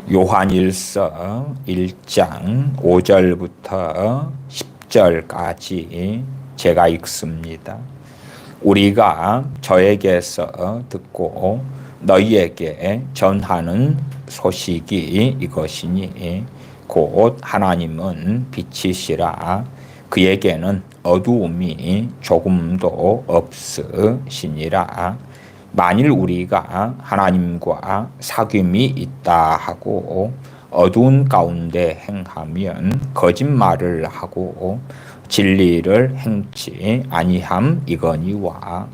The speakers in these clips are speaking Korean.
요한일서 1장 5절부터 10절까지 제가 읽습니다. 우리가 저에게서 듣고 너희에게 전하는 소식이 이것이니 곧 하나님은 빛이시라. 그에게는 어두움이 조금도 없으시니라. 만일 우리가 하나님과 사귐이 있다 하고 어두운 가운데 행하면 거짓말을 하고 진리를 행치 아니함 이거니와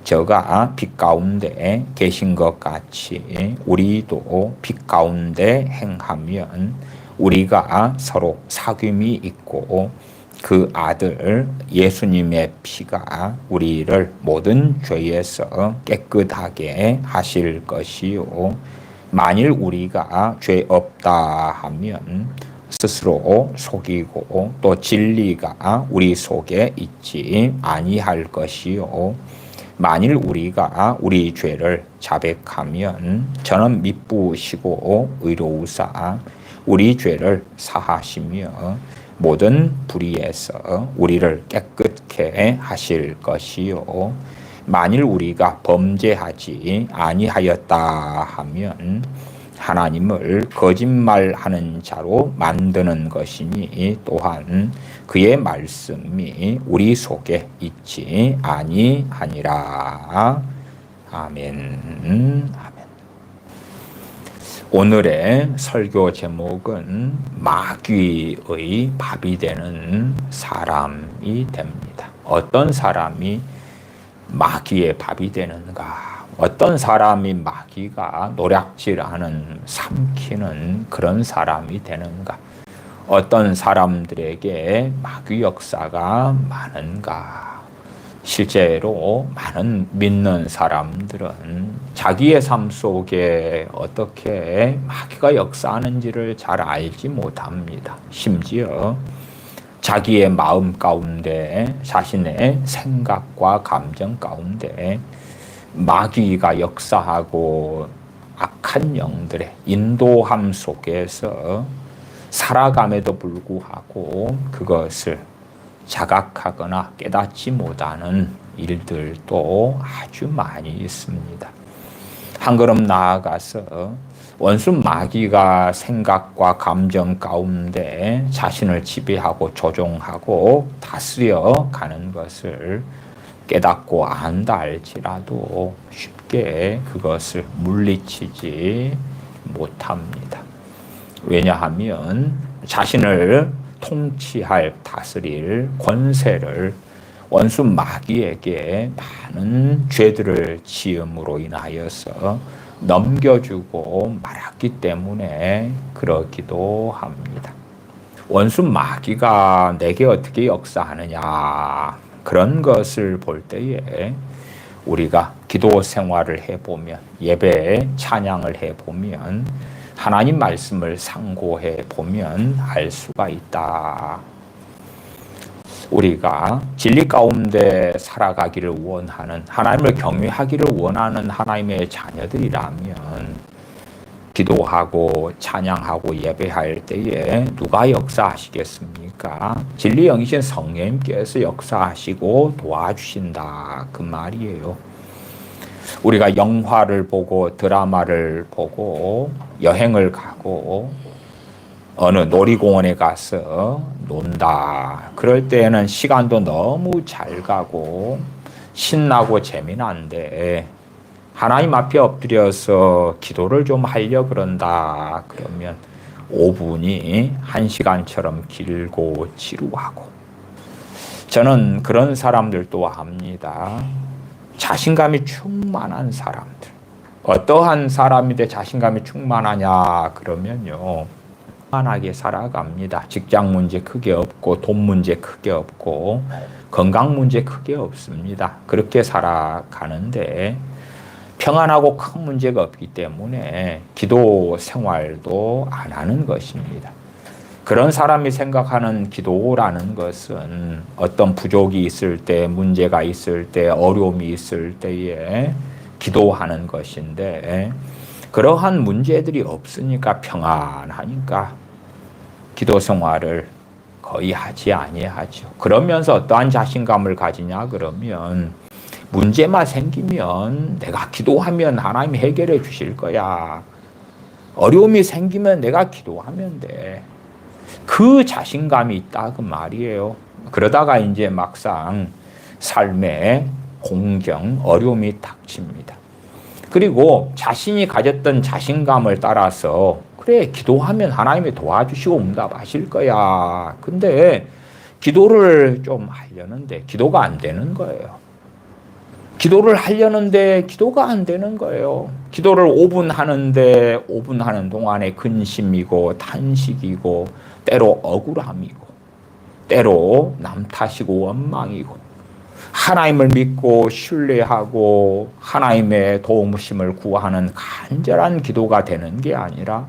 저가 빛 가운데 계신 것 같이 우리도 빛 가운데 행하면 우리가 서로 사귐이 있고 그 아들 예수님의 피가 우리를 모든 죄에서 깨끗하게 하실 것이요. 만일 우리가 죄 없다 하면 스스로 속이고 또 진리가 우리 속에 있지 아니할 것이요. 만일 우리가 우리 죄를 자백하면 저는 미쁘시고 의로우사 우리 죄를 사하시며 모든 불의에서 우리를 깨끗게 하실 것이요. 만일 우리가 범죄하지 아니하였다 하면 하나님을 거짓말하는 자로 만드는 것이니 또한 그의 말씀이 우리 속에 있지 아니하니라. 아멘. 오늘의 설교 제목은 마귀의 밥이 되는 사람이 됩니다. 어떤 사람이 마귀의 밥이 되는가? 어떤 사람이 마귀가 노략질하는 삼키는 그런 사람이 되는가? 어떤 사람들에게 마귀 역사가 많은가? 실제로 많은 믿는 사람들은 자기의 삶 속에 어떻게 마귀가 역사하는지를 잘 알지 못합니다. 심지어 자기의 마음 가운데 자신의 생각과 감정 가운데 마귀가 역사하고 악한 영들의 인도함 속에서 살아감에도 불구하고 그것을 자각하거나 깨닫지 못하는 일들도 아주 많이 있습니다. 한 걸음 나아가서 원수 마귀가 생각과 감정 가운데 자신을 지배하고 조종하고 다스려 가는 것을 깨닫고 안다 할지라도 쉽게 그것을 물리치지 못합니다. 왜냐하면 자신을 통치할 다스릴 권세를 원수 마귀에게 많은 죄들을 지음으로 인하여서 넘겨주고 말았기 때문에 그렇기도 합니다. 원수 마귀가 내게 어떻게 역사하느냐 그런 것을 볼 때에 우리가 기도 생활을 해보면 예배 찬양을 해보면 하나님 말씀을 상고해 보면 알 수가 있다. 우리가 진리 가운데 살아가기를 원하는 하나님을 경외하기를 원하는 하나님의 자녀들이라면 기도하고 찬양하고 예배할 때에 누가 역사하시겠습니까? 진리 영이신 성령님께서 역사하시고 도와주신다 그 말이에요. 우리가 영화를 보고 드라마를 보고 여행을 가고 어느 놀이공원에 가서 논다. 그럴 때에는 시간도 너무 잘 가고 신나고 재미난데 하나님 앞에 엎드려서 기도를 좀 하려 그런다. 그러면 5분이 1시간처럼 길고 지루하고 저는 그런 사람들도 압니다. 자신감이 충만한 사람들. 어떠한 사람인데 자신감이 충만하냐 그러면요. 충만하게 살아갑니다. 직장 문제 크게 없고 돈 문제 크게 없고 건강 문제 크게 없습니다. 그렇게 살아가는데 평안하고 큰 문제가 없기 때문에 기도 생활도 안 하는 것입니다. 그런 사람이 생각하는 기도라는 것은 어떤 부족이 있을 때, 문제가 있을 때, 어려움이 있을 때에 기도하는 것인데 그러한 문제들이 없으니까 평안하니까 기도 생활을 거의 하지 아니하죠. 그러면서 어떠한 자신감을 가지냐 그러면 문제만 생기면 내가 기도하면 하나님이 해결해 주실 거야. 어려움이 생기면 내가 기도하면 돼. 그 자신감이 있다 그 말이에요. 그러다가 이제 막상 삶에 공경, 어려움이 닥칩니다. 그리고 자신이 가졌던 자신감을 따라서 그래 기도하면 하나님이 도와주시고 응답하실 거야. 근데 기도를 좀 하려는데 기도가 안 되는 거예요. 기도를 하려는데 기도가 안 되는 거예요. 기도를 5분 하는데 5분 하는 동안에 근심이고 탄식이고 때로 억울함이고 때로 남 탓이고 원망이고 하나님을 믿고 신뢰하고 하나님의 도우심을 구하는 간절한 기도가 되는 게 아니라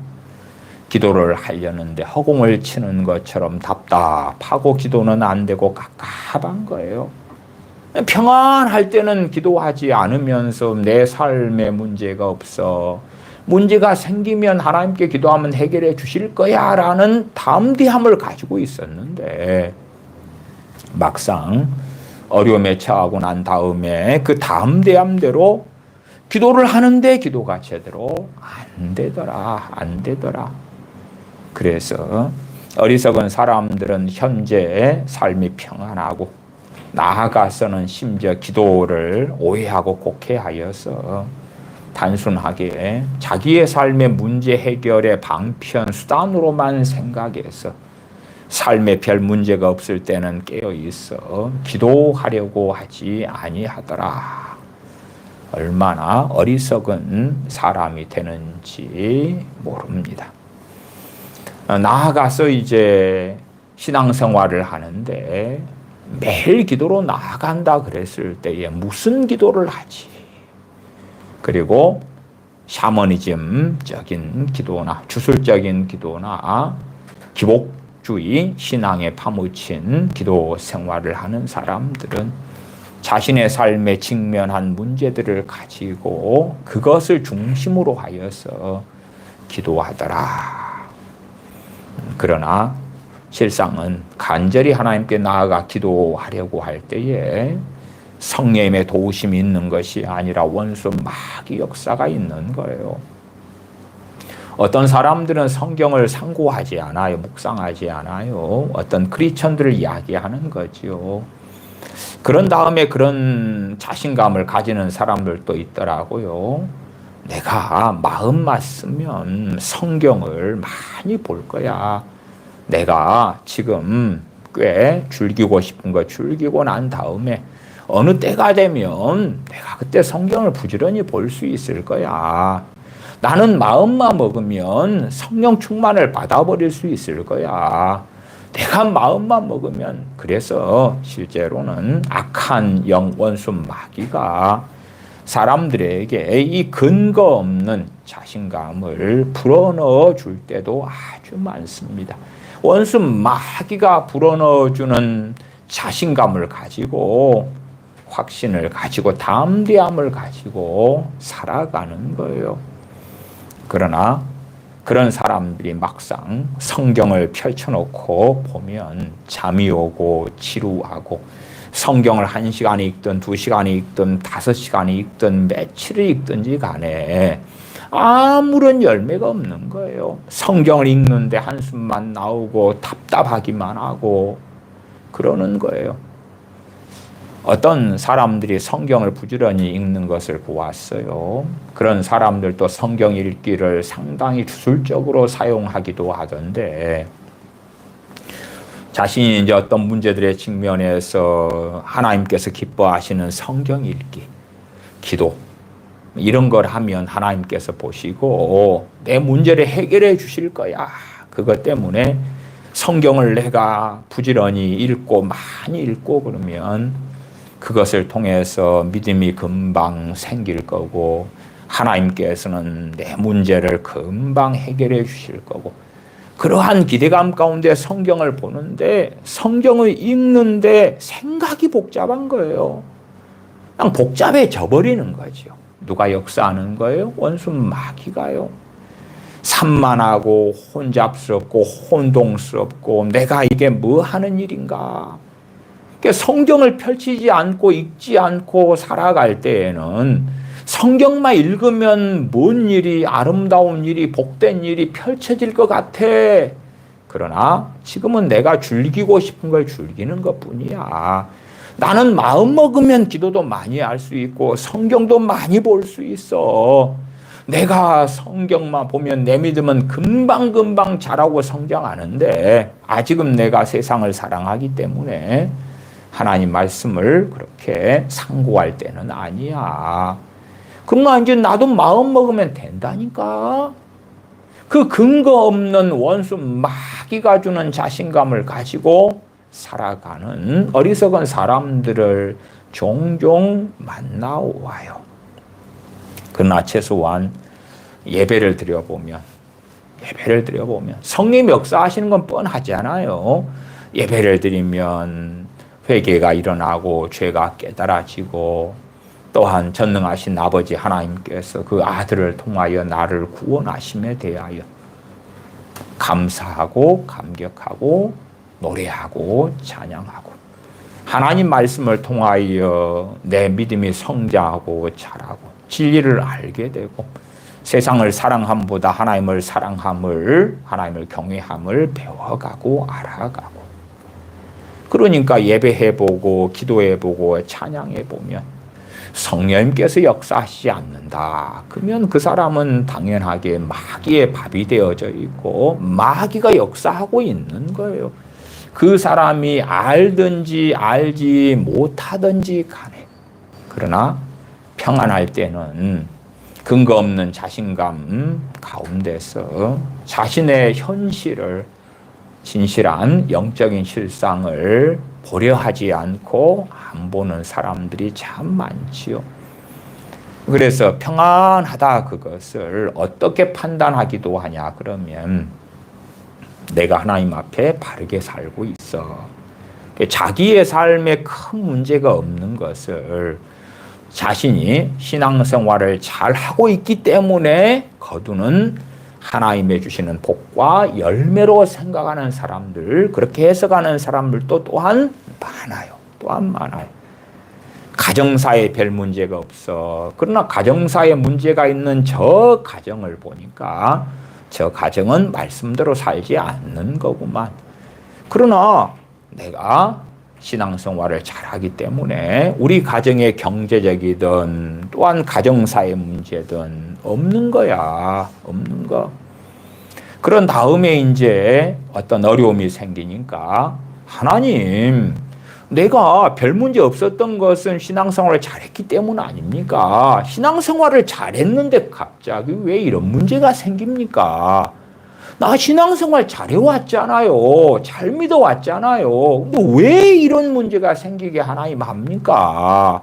기도를 하려는데 허공을 치는 것처럼 답답하고 기도는 안 되고 갑갑한 거예요. 평안할 때는 기도하지 않으면서 내 삶에 문제가 없어. 문제가 생기면 하나님께 기도하면 해결해 주실 거야 라는 담대함을 가지고 있었는데 막상 어려움에 처하고 난 다음에 그 담대함대로 기도를 하는데 기도가 제대로 안 되더라. 그래서 어리석은 사람들은 현재 삶이 평안하고 나아가서는 심지어 기도를 오해하고 곡해하여서 단순하게 자기의 삶의 문제 해결의 방편 수단으로만 생각해서 삶에 별 문제가 없을 때는 깨어 있어 기도하려고 하지 아니하더라. 얼마나 어리석은 사람이 되는지 모릅니다. 나아가서 이제 신앙생활을 하는데 매일 기도로 나아간다 그랬을 때에 무슨 기도를 하지? 그리고 샤머니즘적인 기도나 주술적인 기도나 기복주의 신앙에 파묻힌 기도 생활을 하는 사람들은 자신의 삶에 직면한 문제들을 가지고 그것을 중심으로 하여서 기도하더라. 그러나 실상은 간절히 하나님께 나아가 기도하려고 할 때에 성령님의 도우심이 있는 것이 아니라 원수 마귀 역사가 있는 거예요. 어떤 사람들은 성경을 상고하지 않아요. 묵상하지 않아요. 어떤 크리스천들을 이야기하는 거지요. 그런 다음에 그런 자신감을 가지는 사람들도 있더라고요. 내가 마음만 쓰면 성경을 많이 볼 거야. 내가 지금 꽤 즐기고 싶은 거 즐기고 난 다음에 어느 때가 되면 내가 그때 성경을 부지런히 볼 수 있을 거야. 나는 마음만 먹으면 성령 충만을 받아버릴 수 있을 거야. 내가 마음만 먹으면 그래서 실제로는 악한 영 원수 마귀가 사람들에게 이 근거 없는 자신감을 불어넣어 줄 때도 아주 많습니다. 원수 마귀가 불어넣어주는 자신감을 가지고 확신을 가지고 담대함을 가지고 살아가는 거예요. 그러나 그런 사람들이 막상 성경을 펼쳐놓고 보면 잠이 오고 지루하고 성경을 1시간이 읽든 2시간이 읽든 5시간이 읽든 며칠을 읽든지 간에 아무런 열매가 없는 거예요. 성경을 읽는데 한숨만 나오고 답답하기만 하고 그러는 거예요. 어떤 사람들이 성경을 부지런히 읽는 것을 보았어요. 그런 사람들도 성경 읽기를 상당히 주술적으로 사용하기도 하던데 자신이 이제 어떤 문제들의 직면에서 하나님께서 기뻐하시는 성경 읽기, 기도 이런 걸 하면 하나님께서 보시고 내 문제를 해결해 주실 거야. 그것 때문에 성경을 내가 부지런히 읽고 많이 읽고 그러면 그것을 통해서 믿음이 금방 생길 거고 하나님께서는 내 문제를 금방 해결해 주실 거고 그러한 기대감 가운데 성경을 보는데 성경을 읽는데 생각이 복잡한 거예요. 그냥 복잡해져 버리는 거죠. 누가 역사하는 거예요? 원수 마귀가요. 산만하고 혼잡스럽고 혼동스럽고 내가 이게 뭐 하는 일인가. 그러니까 성경을 펼치지 않고 읽지 않고 살아갈 때에는 성경만 읽으면 뭔 일이 아름다운 일이 복된 일이 펼쳐질 것 같아. 그러나 지금은 내가 즐기고 싶은 걸 즐기는 것뿐이야. 나는 마음 먹으면 기도도 많이 할 수 있고 성경도 많이 볼 수 있어. 내가 성경만 보면 내 믿음은 금방금방 자라고 성장하는데 아직은 내가 세상을 사랑하기 때문에 하나님 말씀을 그렇게 상고할 때는 아니야. 그러나 이제 나도 마음 먹으면 된다니까. 그 근거 없는 원수 마귀가 주는 자신감을 가지고 살아가는 어리석은 사람들을 종종 만나와요. 그러나 최소한 예배를 드려보면 성령이 역사하시는 건 뻔하잖아요. 예배를 드리면 회개가 일어나고 죄가 깨달아지고 또한 전능하신 아버지 하나님께서 그 아들을 통하여 나를 구원하심에 대하여 감사하고 감격하고 노래하고 찬양하고 하나님 말씀을 통하여 내 믿음이 성장하고 자라고 진리를 알게 되고 세상을 사랑함보다 하나님을 사랑함을 하나님을 경외함을 배워가고 알아가고 그러니까 예배해보고 기도해보고 찬양해보면 성령님께서 역사하시지 않는다. 그러면 그 사람은 당연하게 마귀의 밥이 되어져 있고 마귀가 역사하고 있는 거예요. 그 사람이 알든지 알지 못하든지 간에. 그러나 평안할 때는 근거 없는 자신감 가운데서 자신의 현실을 진실한 영적인 실상을 보려 하지 않고 안 보는 사람들이 참 많지요. 그래서 평안하다 그것을 어떻게 판단하기도 하냐 그러면 내가 하나님 앞에 바르게 살고 있어. 자기의 삶에 큰 문제가 없는 것을 자신이 신앙생활을 잘 하고 있기 때문에 거두는 하나님의 주시는 복과 열매로 생각하는 사람들, 그렇게 해석하는 사람들도 또한 많아요. 가정사에 별 문제가 없어. 그러나 가정사에 문제가 있는 저 가정을 보니까 저 가정은 말씀대로 살지 않는 거구만. 그러나 내가 신앙생활을 잘하기 때문에 우리 가정의 경제적이든 또한 가정사의 문제든 없는 거야. 없는 거. 그런 다음에 이제 어떤 어려움이 생기니까 하나님, 내가 별 문제 없었던 것은 신앙생활을 잘했기 때문 아닙니까? 신앙생활을 잘했는데 갑자기 왜 이런 문제가 생깁니까? 나 신앙생활 잘해왔잖아요. 잘 믿어왔잖아요. 뭐 왜 이런 문제가 생기게 하나님 합니까?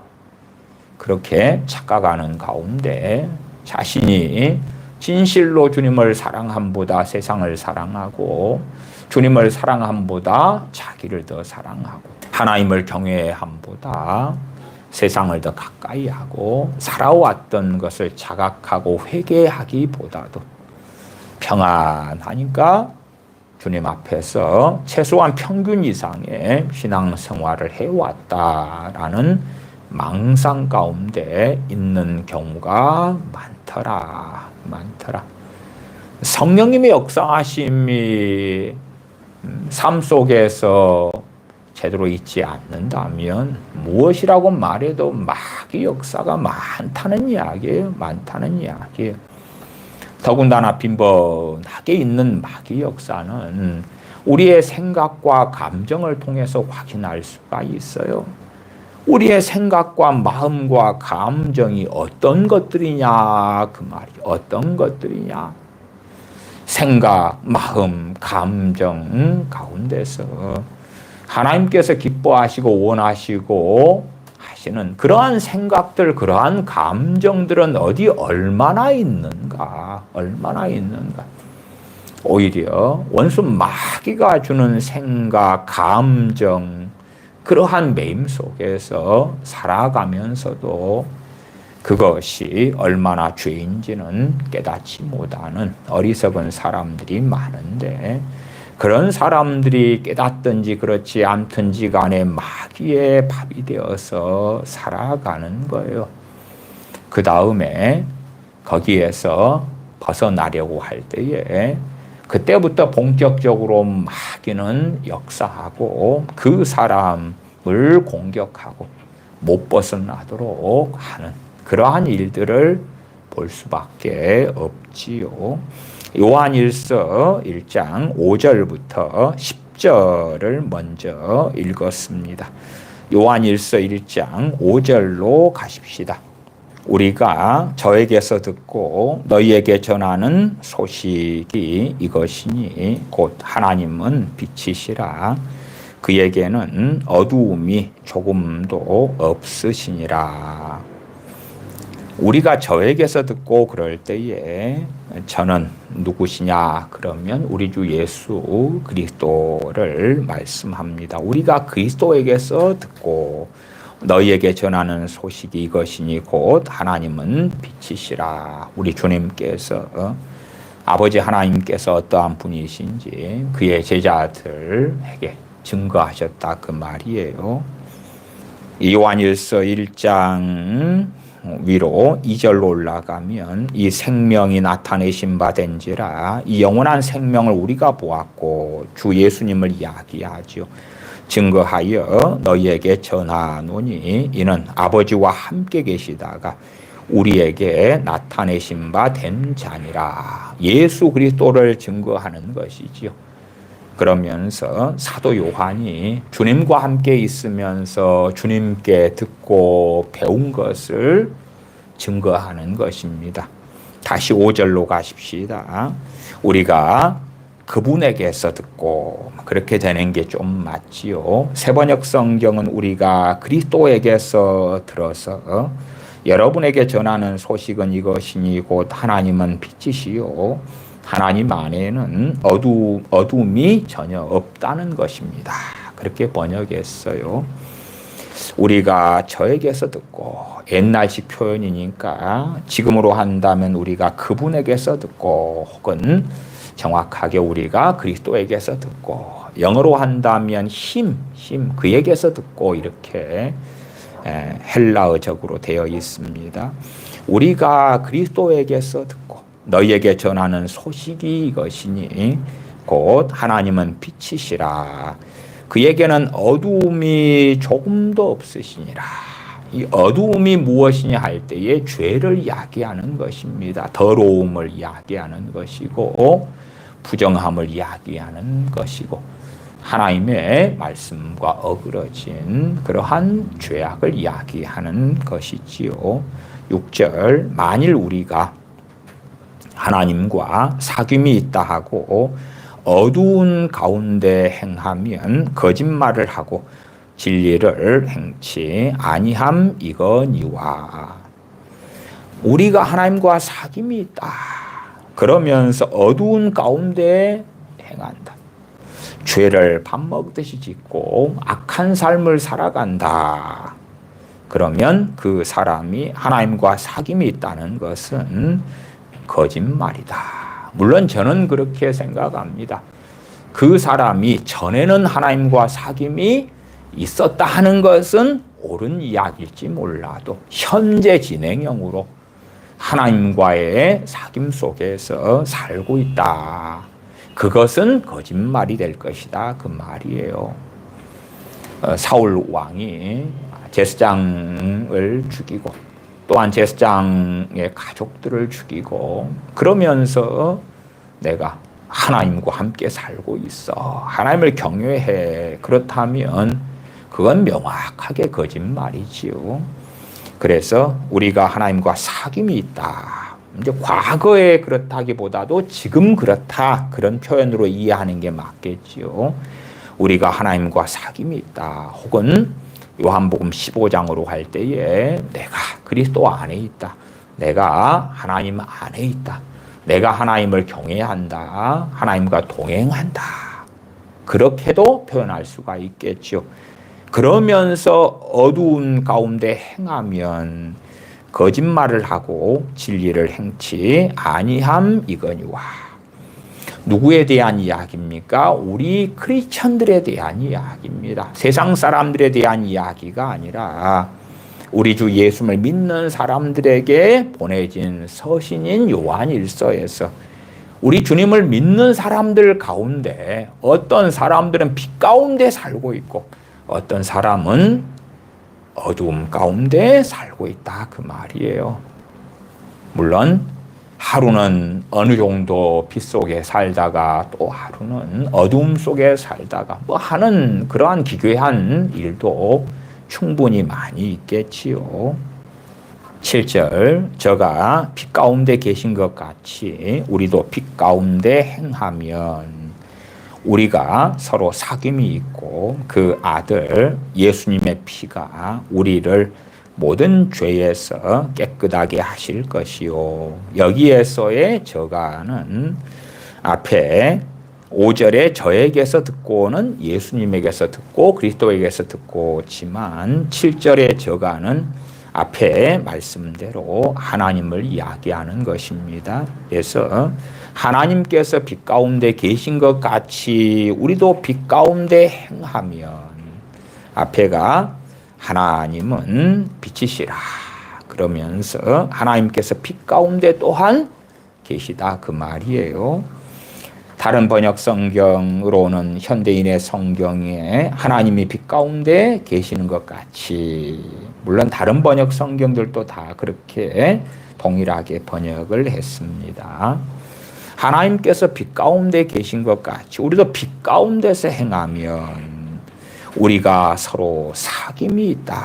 그렇게 착각하는 가운데 자신이 진실로 주님을 사랑함보다 세상을 사랑하고 주님을 사랑함보다 자기를 더 사랑하고 하나님을 경외함보다 세상을 더 가까이 하고 살아왔던 것을 자각하고 회개하기보다도 평안하니까 주님 앞에서 최소한 평균 이상의 신앙생활을 해왔다라는 망상 가운데 있는 경우가 많더라. 성령님의 역사하심이 삶 속에서 제대로 있지 않는다면 무엇이라고 말해도 마귀 역사가 많다는 이야기예요. 더군다나 빈번하게 있는 마귀 역사는 우리의 생각과 감정을 통해서 확인할 수가 있어요. 우리의 생각과 마음과 감정이 어떤 것들이냐 그 말이 어떤 것들이냐. 생각, 마음, 감정 가운데서 하나님께서 기뻐하시고 원하시고 하시는 그러한 생각들, 그러한 감정들은 어디 얼마나 있는가. 오히려 원수 마귀가 주는 생각, 감정, 그러한 매임 속에서 살아가면서도 그것이 얼마나 죄인지는 깨닫지 못하는 어리석은 사람들이 많은데, 그런 사람들이 깨닫든지 그렇지 않든지 간에 마귀의 밥이 되어서 살아가는 거예요. 그 다음에 거기에서 벗어나려고 할 때에 그때부터 본격적으로 마귀는 역사하고 그 사람을 공격하고 못 벗어나도록 하는 그러한 일들을 볼 수밖에 없지요. 요한일서 1장 5절부터 10절을 먼저 읽었습니다. 요한일서 1장 5절로 가십시다. 우리가 저에게서 듣고 너희에게 전하는 소식이 이것이니 곧 하나님은 빛이시라. 그에게는 어두움이 조금도 없으시니라. 우리가 저에게서 듣고 그럴 때에 저는 누구시냐 그러면 우리 주 예수 그리스도를 말씀합니다. 우리가 그리스도에게서 듣고 너희에게 전하는 소식이 이것이니 곧 하나님은 빛이시라. 우리 주님께서 아버지 하나님께서 어떠한 분이신지 그의 제자들에게 증거하셨다 그 말이에요. 요한일서 1장 위로 2절로 올라가면 이 생명이 나타내신 바 된지라 이 영원한 생명을 우리가 보았고 주 예수님을 이야기하죠. 증거하여 너희에게 전하노니 이는 아버지와 함께 계시다가 우리에게 나타내신 바 된 자니라. 예수 그리스도를 증거하는 것이지요. 그러면서 사도 요한이 주님과 함께 있으면서 주님께 듣고 배운 것을 증거하는 것입니다. 다시 5절로 가십시다. 우리가 그분에게서 듣고 그렇게 되는 게 좀 맞지요. 세번역 성경은 우리가 그리스도에게서 들어서 여러분에게 전하는 소식은 이것이니 곧 하나님은 빛이시요 하나님 안에는 어둠이 전혀 없다는 것입니다. 그렇게 번역했어요. 우리가 저에게서 듣고 옛날식 표현이니까 지금으로 한다면 우리가 그분에게서 듣고 혹은 정확하게 우리가 그리스도에게서 듣고 영어로 한다면 힘 그에게서 듣고 이렇게 헬라어적으로 되어 있습니다. 우리가 그리스도에게서 듣고 너희에게 전하는 소식이 이것이니 곧 하나님은 빛이시라. 그에게는 어두움이 조금도 없으시니라. 이 어두움이 무엇이냐 할 때에 죄를 이야기하는 것입니다. 더러움을 이야기하는 것이고 부정함을 이야기하는 것이고 하나님의 말씀과 어그러진 그러한 죄악을 이야기하는 것이지요. 6절 만일 우리가 하나님과 사귐이 있다 하고 어두운 가운데 행하면 거짓말을 하고 진리를 행치 아니함 이거니와. 우리가 하나님과 사귐이 있다 그러면서 어두운 가운데 행한다. 죄를 밥 먹듯이 짓고 악한 삶을 살아간다. 그러면 그 사람이 하나님과 사귐이 있다는 것은 거짓말이다. 물론 저는 그렇게 생각합니다. 그 사람이 전에는 하나님과 사귐이 있었다 하는 것은 옳은 이야기일지 몰라도 현재 진행형으로 하나님과의 사귐 속에서 살고 있다. 그것은 거짓말이 될 것이다. 그 말이에요. 사울 왕이 제사장을 죽이고 또한 제사장의 가족들을 죽이고 그러면서 내가 하나님과 함께 살고 있어. 하나님을 경외해. 그렇다면 그건 명확하게 거짓말이지요. 그래서 우리가 하나님과 사귐이 있다. 이제 과거에 그렇다기보다도 지금 그렇다. 그런 표현으로 이해하는 게 맞겠지요. 우리가 하나님과 사귐이 있다. 혹은 요한복음 15장으로 할 때에 내가 그리스도 안에 있다. 내가 하나님 안에 있다. 내가 하나님을 경외한다. 하나님과 동행한다. 그렇게도 표현할 수가 있겠죠. 그러면서 어두운 가운데 행하면 거짓말을 하고 진리를 행치 아니함 이거니와. 누구에 대한 이야기입니까? 우리 크리스천들에 대한 이야기입니다. 세상 사람들에 대한 이야기가 아니라 우리 주 예수를 믿는 사람들에게 보내진 서신인 요한일서에서 우리 주님을 믿는 사람들 가운데 어떤 사람들은 빛 가운데 살고 있고 어떤 사람은 어두움 가운데 살고 있다 그 말이에요. 물론 하루는 어느 정도 빛 속에 살다가 또 하루는 어두움 속에 살다가 뭐 하는 그러한 기괴한 일도 충분히 많이 있겠지요. 7절 저가 빛 가운데 계신 것 같이 우리도 빛 가운데 행하면 우리가 서로 사귐이 있고 그 아들 예수님의 피가 우리를 모든 죄에서 깨끗하게 하실 것이요. 여기에서의 저가는 앞에 5절에 저에게서 듣고는 예수님에게서 듣고 그리스도에게서 듣고지만 7절의 저가는 앞에 말씀대로 하나님을 이야기하는 것입니다. 그래서 하나님께서 빛 가운데 계신 것 같이 우리도 빛 가운데 행하면 앞에가 하나님은 빛이시라 그러면서 하나님께서 빛 가운데 또한 계시다 그 말이에요. 다른 번역 성경으로는 현대인의 성경에 하나님이 빛 가운데 계시는 것 같이 물론 다른 번역 성경들도 다 그렇게 동일하게 번역을 했습니다. 하나님께서 빛 가운데 계신 것 같이 우리도 빛 가운데서 행하면 우리가 서로 사귐이 있다.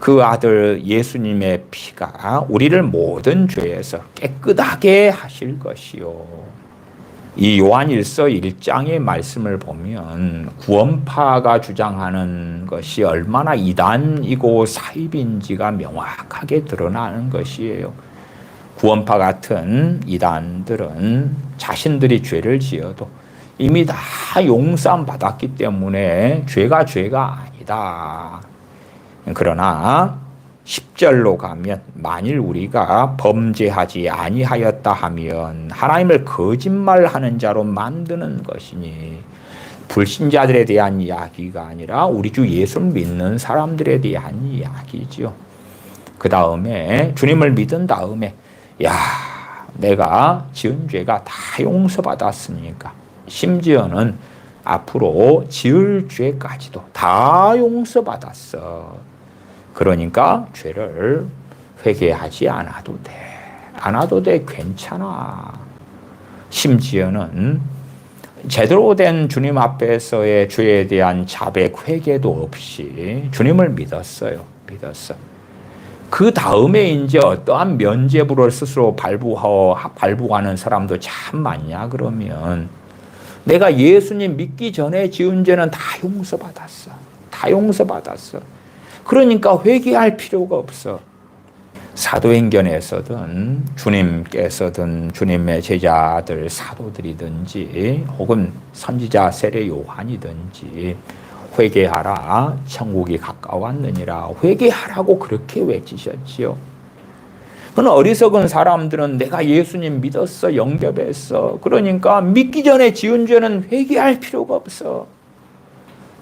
그 아들 예수님의 피가 우리를 모든 죄에서 깨끗하게 하실 것이요. 이 요한일서 1장의 말씀을 보면 구원파가 주장하는 것이 얼마나 이단이고 사입인지가 명확하게 드러나는 것이에요. 구원파 같은 이단들은 자신들이 죄를 지어도 이미 다 용서함 받았기 때문에 죄가 아니다. 그러나 10절로 가면 만일 우리가 범죄하지 아니하였다 하면 하나님을 거짓말하는 자로 만드는 것이니 불신자들에 대한 이야기가 아니라 우리 주 예수를 믿는 사람들에 대한 이야기죠. 그 다음에 주님을 믿은 다음에 내가 지은 죄가 다 용서받았으니까 심지어는 앞으로 지을 죄까지도 다 용서받았어. 그러니까 죄를 회개하지 않아도 돼. 괜찮아. 심지어는 제대로 된 주님 앞에서의 죄에 대한 자백 회개도 없이 주님을 믿었어. 그 다음에 이제 어떠한 면죄부를 스스로 발부하는 사람도 참 많냐 그러면 내가 예수님 믿기 전에 지은 죄는 다 용서받았어. 그러니까 회개할 필요가 없어. 사도행전에서든 주님께서든 주님의 제자들 사도들이든지 혹은 선지자 세례 요한이든지 회개하라 천국이 가까웠느니라 회개하라고 그렇게 외치셨지요. 그런 어리석은 사람들은 내가 예수님 믿었어 영접했어 그러니까 믿기 전에 지은 죄는 회개할 필요가 없어.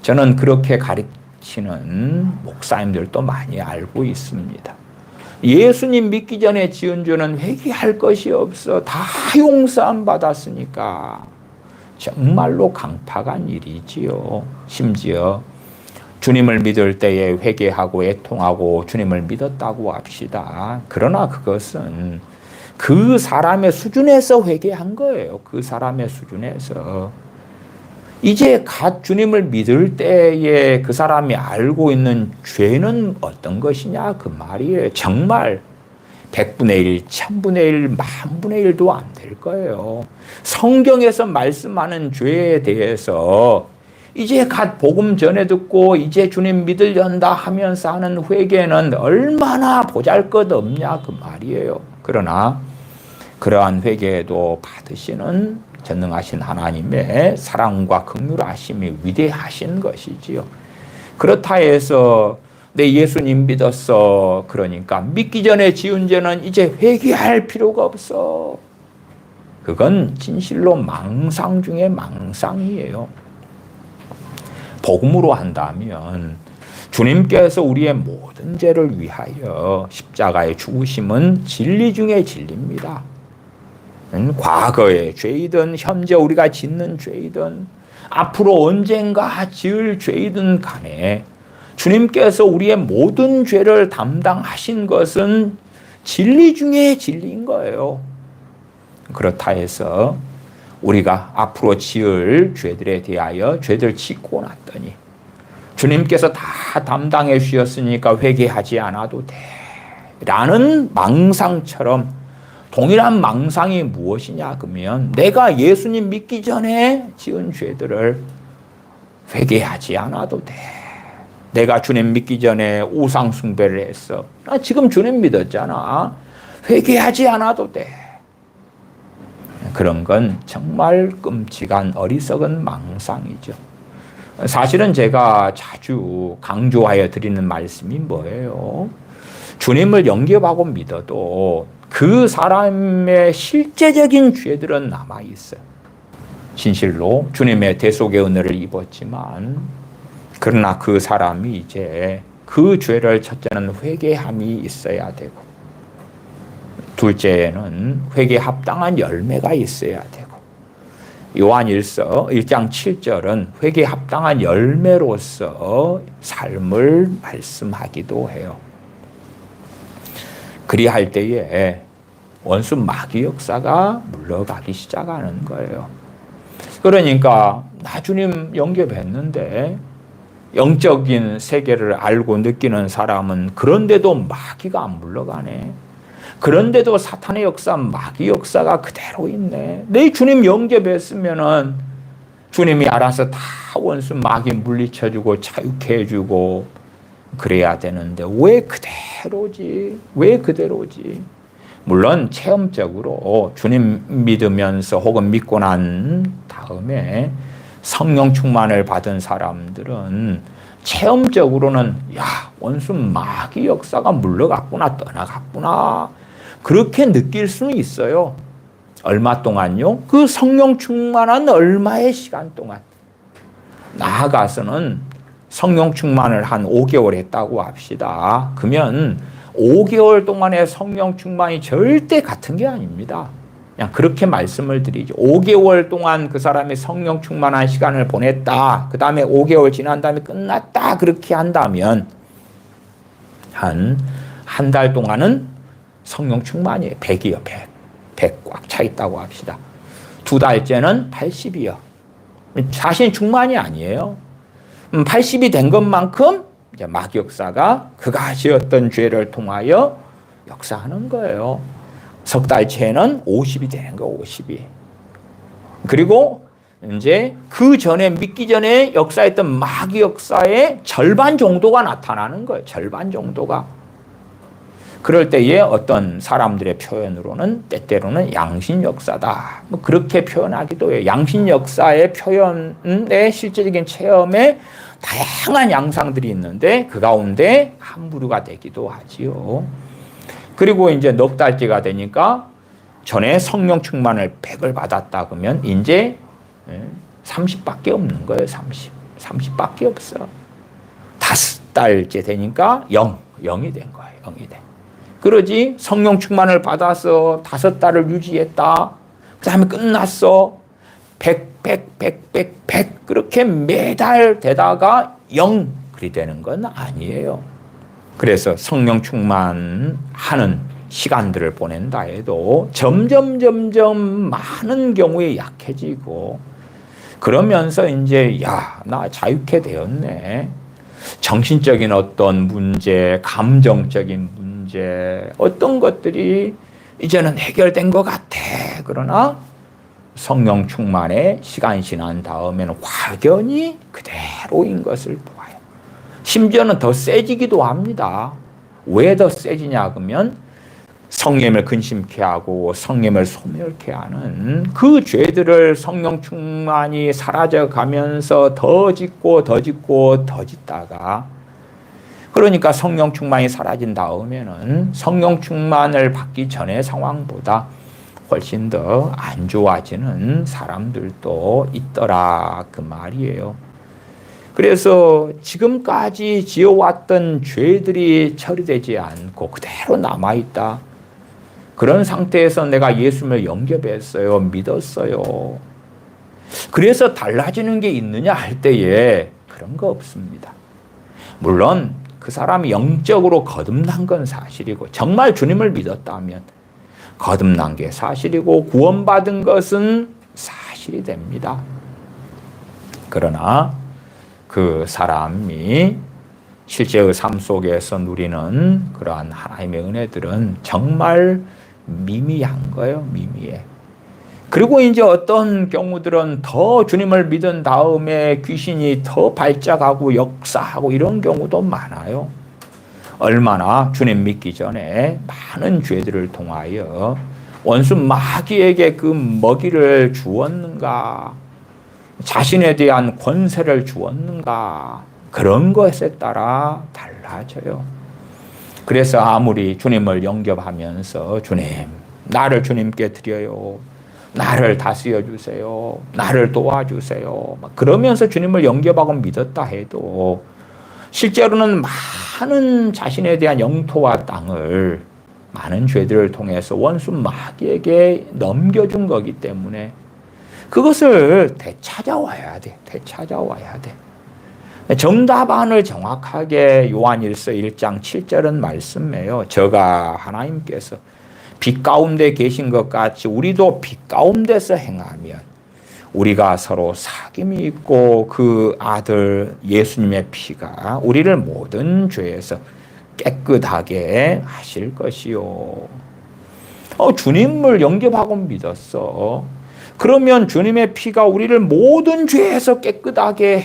저는 그렇게 가르치는 목사님들도 많이 알고 있습니다. 예수님 믿기 전에 지은 죄는 회개할 것이 없어. 다 용서함 받았으니까. 정말로 강팍한 일이지요. 심지어 주님을 믿을 때에 회개하고 애통하고 주님을 믿었다고 합시다. 그러나 그것은 그 사람의 수준에서 회개한 거예요. 그 사람의 수준에서. 이제 갓 주님을 믿을 때에 그 사람이 알고 있는 죄는 어떤 것이냐 그 말이에요. 정말 100분의 1, 1000분의 1, 10,000분의 1도 안 될 거예요. 성경에서 말씀하는 죄에 대해서 이제 갓 복음 전해 듣고 이제 주님 믿으련다 하면서 하는 회개는 얼마나 보잘것없냐 그 말이에요. 그러나 그러한 회개도 받으시는 전능하신 하나님의 사랑과 긍휼하심이 위대하신 것이지요. 그렇다 해서 내 예수님 믿었어. 그러니까 믿기 전에 지은 죄는 이제 회개할 필요가 없어. 그건 진실로 망상 중에 망상이에요. 복음으로 한다면 주님께서 우리의 모든 죄를 위하여 십자가에 죽으심은 진리 중에 진리입니다. 과거의 죄이든 현재 우리가 짓는 죄이든 앞으로 언젠가 지을 죄이든 간에 주님께서 우리의 모든 죄를 담당하신 것은 진리 중에 진리인 거예요. 그렇다 해서 우리가 앞으로 지을 죄들에 대하여 죄들 짓고 났더니 주님께서 다 담당해 주셨으니까 회개하지 않아도 돼 라는 망상처럼, 동일한 망상이 무엇이냐 그러면 내가 예수님 믿기 전에 지은 죄들을 회개하지 않아도 돼. 내가 주님 믿기 전에 우상 숭배를 했어. 나 지금 주님 믿었잖아. 회개하지 않아도 돼. 그런 건 정말 끔찍한 어리석은 망상이죠. 사실은 제가 자주 강조하여 드리는 말씀이 뭐예요? 주님을 영접하고 믿어도 그 사람의 실제적인 죄들은 남아있어요. 진실로 주님의 대속의 은혜를 입었지만, 그러나 그 사람이 이제 그 죄를 첫째는 회개함이 있어야 되고, 둘째는 회개 합당한 열매가 있어야 되고, 요한일서 1장 7절은 회개 합당한 열매로서 삶을 말씀하기도 해요. 그리할 때에 원수 마귀 역사가 물러가기 시작하는 거예요. 그러니까 나 주님 영접했는데 영적인 세계를 알고 느끼는 사람은 그런데도 마귀가 안 물러가네. 그런데도 사탄의 역사, 마귀 역사가 그대로 있네. 내 주님 영접했으면은 주님이 알아서 다 원수 마귀 물리쳐주고 자유케 해주고 그래야 되는데 왜 그대로지? 왜 그대로지? 물론 체험적으로 주님 믿으면서 혹은 믿고 난 다음에 성령 충만을 받은 사람들은 체험적으로는 야, 원수 마귀 역사가 물러갔구나, 떠나갔구나, 그렇게 느낄 수는 있어요. 얼마 동안요? 그 성령 충만한 얼마의 시간 동안. 나아가서는 성령 충만을 한 5개월 했다고 합시다. 그러면 5개월 동안의 성령 충만이 절대 같은 게 아닙니다. 그냥 그렇게 말씀을 드리죠. 5개월 동안 그 사람이 성령 충만한 시간을 보냈다. 그 다음에 5개월 지난 다음에 끝났다. 그렇게 한다면 한 달 동안은 성령 충만이에요. 100이요. 100 꽉 차 있다고 합시다. 2달째는 80이요. 사실 충만이 아니에요. 80이 된 것만큼 이제 마귀 역사가 그가 지었던 죄를 통하여 역사하는 거예요. 석 달째는 50이 되는 거예요. 50이. 그리고 이제 그 전에 믿기 전에 역사했던 마귀 역사의 절반 정도가 나타나는 거예요. 절반 정도가. 그럴 때에 어떤 사람들의 표현으로는 때때로는 양신 역사다. 뭐 그렇게 표현하기도 해요. 양신 역사의 표현의 실제적인 체험에 다양한 양상들이 있는데 그 가운데 한 부류가 되기도 하지요. 그리고 이제 넉 달째가 되니까 전에 성령 충만을 100을 받았다 그러면 이제 30밖에 없는 거예요. 30밖에 없어. 5달째 되니까 0이 된 거예요. 0이 돼. 그러지 성령 충만을 받아서 5달을 유지했다. 그 다음에 끝났어. 100 그렇게 매달 되다가 0 그리 되는 건 아니에요. 그래서 성령 충만하는 시간들을 보낸다 해도 점점 많은 경우에 약해지고 그러면서 이제 야, 나 자유케 되었네. 정신적인 어떤 문제, 감정적인 문제, 어떤 것들이 이제는 해결된 것 같아. 그러나 성령 충만의 시간 지난 다음에는 확연히 그대로인 것을 보아요. 심지어는 더 세지기도 합니다. 왜 더 세지냐 그러면 성령을 근심케 하고 성령을 소멸케 하는 그 죄들을 성령 충만이 사라져 가면서 더 짓고 더 짓다가 그러니까 성령 충만이 사라진 다음에는 성령 충만을 받기 전의 상황보다 훨씬 더 안 좋아지는 사람들도 있더라 그 말이에요. 그래서 지금까지 지어왔던 죄들이 처리되지 않고 그대로 남아있다. 그런 상태에서 내가 예수님을 영접했어요. 믿었어요. 그래서 달라지는 게 있느냐 할 때에 그런 거 없습니다. 물론 그 사람이 영적으로 거듭난 건 사실이고 정말 주님을 믿었다면 거듭난 게 사실이고 구원받은 것은 사실이 됩니다. 그러나 그 사람이 실제의 삶 속에서 누리는 그러한 하나님의 은혜들은 정말 미미한 거예요. 미미해. 그리고 이제 어떤 경우들은 더 주님을 믿은 다음에 귀신이 더 발작하고 역사하고 이런 경우도 많아요. 얼마나 주님 믿기 전에 많은 죄들을 통하여 원수 마귀에게 그 먹이를 주었는가, 자신에 대한 권세를 주었는가, 그런 것에 따라 달라져요. 그래서 아무리 주님을 영접하면서 주님, 나를 주님께 드려요. 나를 다스려 주세요. 나를 도와주세요. 그러면서 주님을 영접하고 믿었다 해도 실제로는 많은 자신에 대한 영토와 땅을 많은 죄들을 통해서 원수 마귀에게 넘겨준 거기 때문에 그것을 되찾아와야 돼. 되찾아와야 돼. 정답안을 정확하게 요한일서 1장 7절은 말씀해요. 저가 하나님께서 빛 가운데 계신 것 같이 우리도 빛 가운데서 행하면 우리가 서로 사귐이 있고 그 아들 예수님의 피가 우리를 모든 죄에서 깨끗하게 하실 것이요. 주님을 영접하고 믿었어. 그러면 주님의 피가 우리를 모든 죄에서 깨끗하게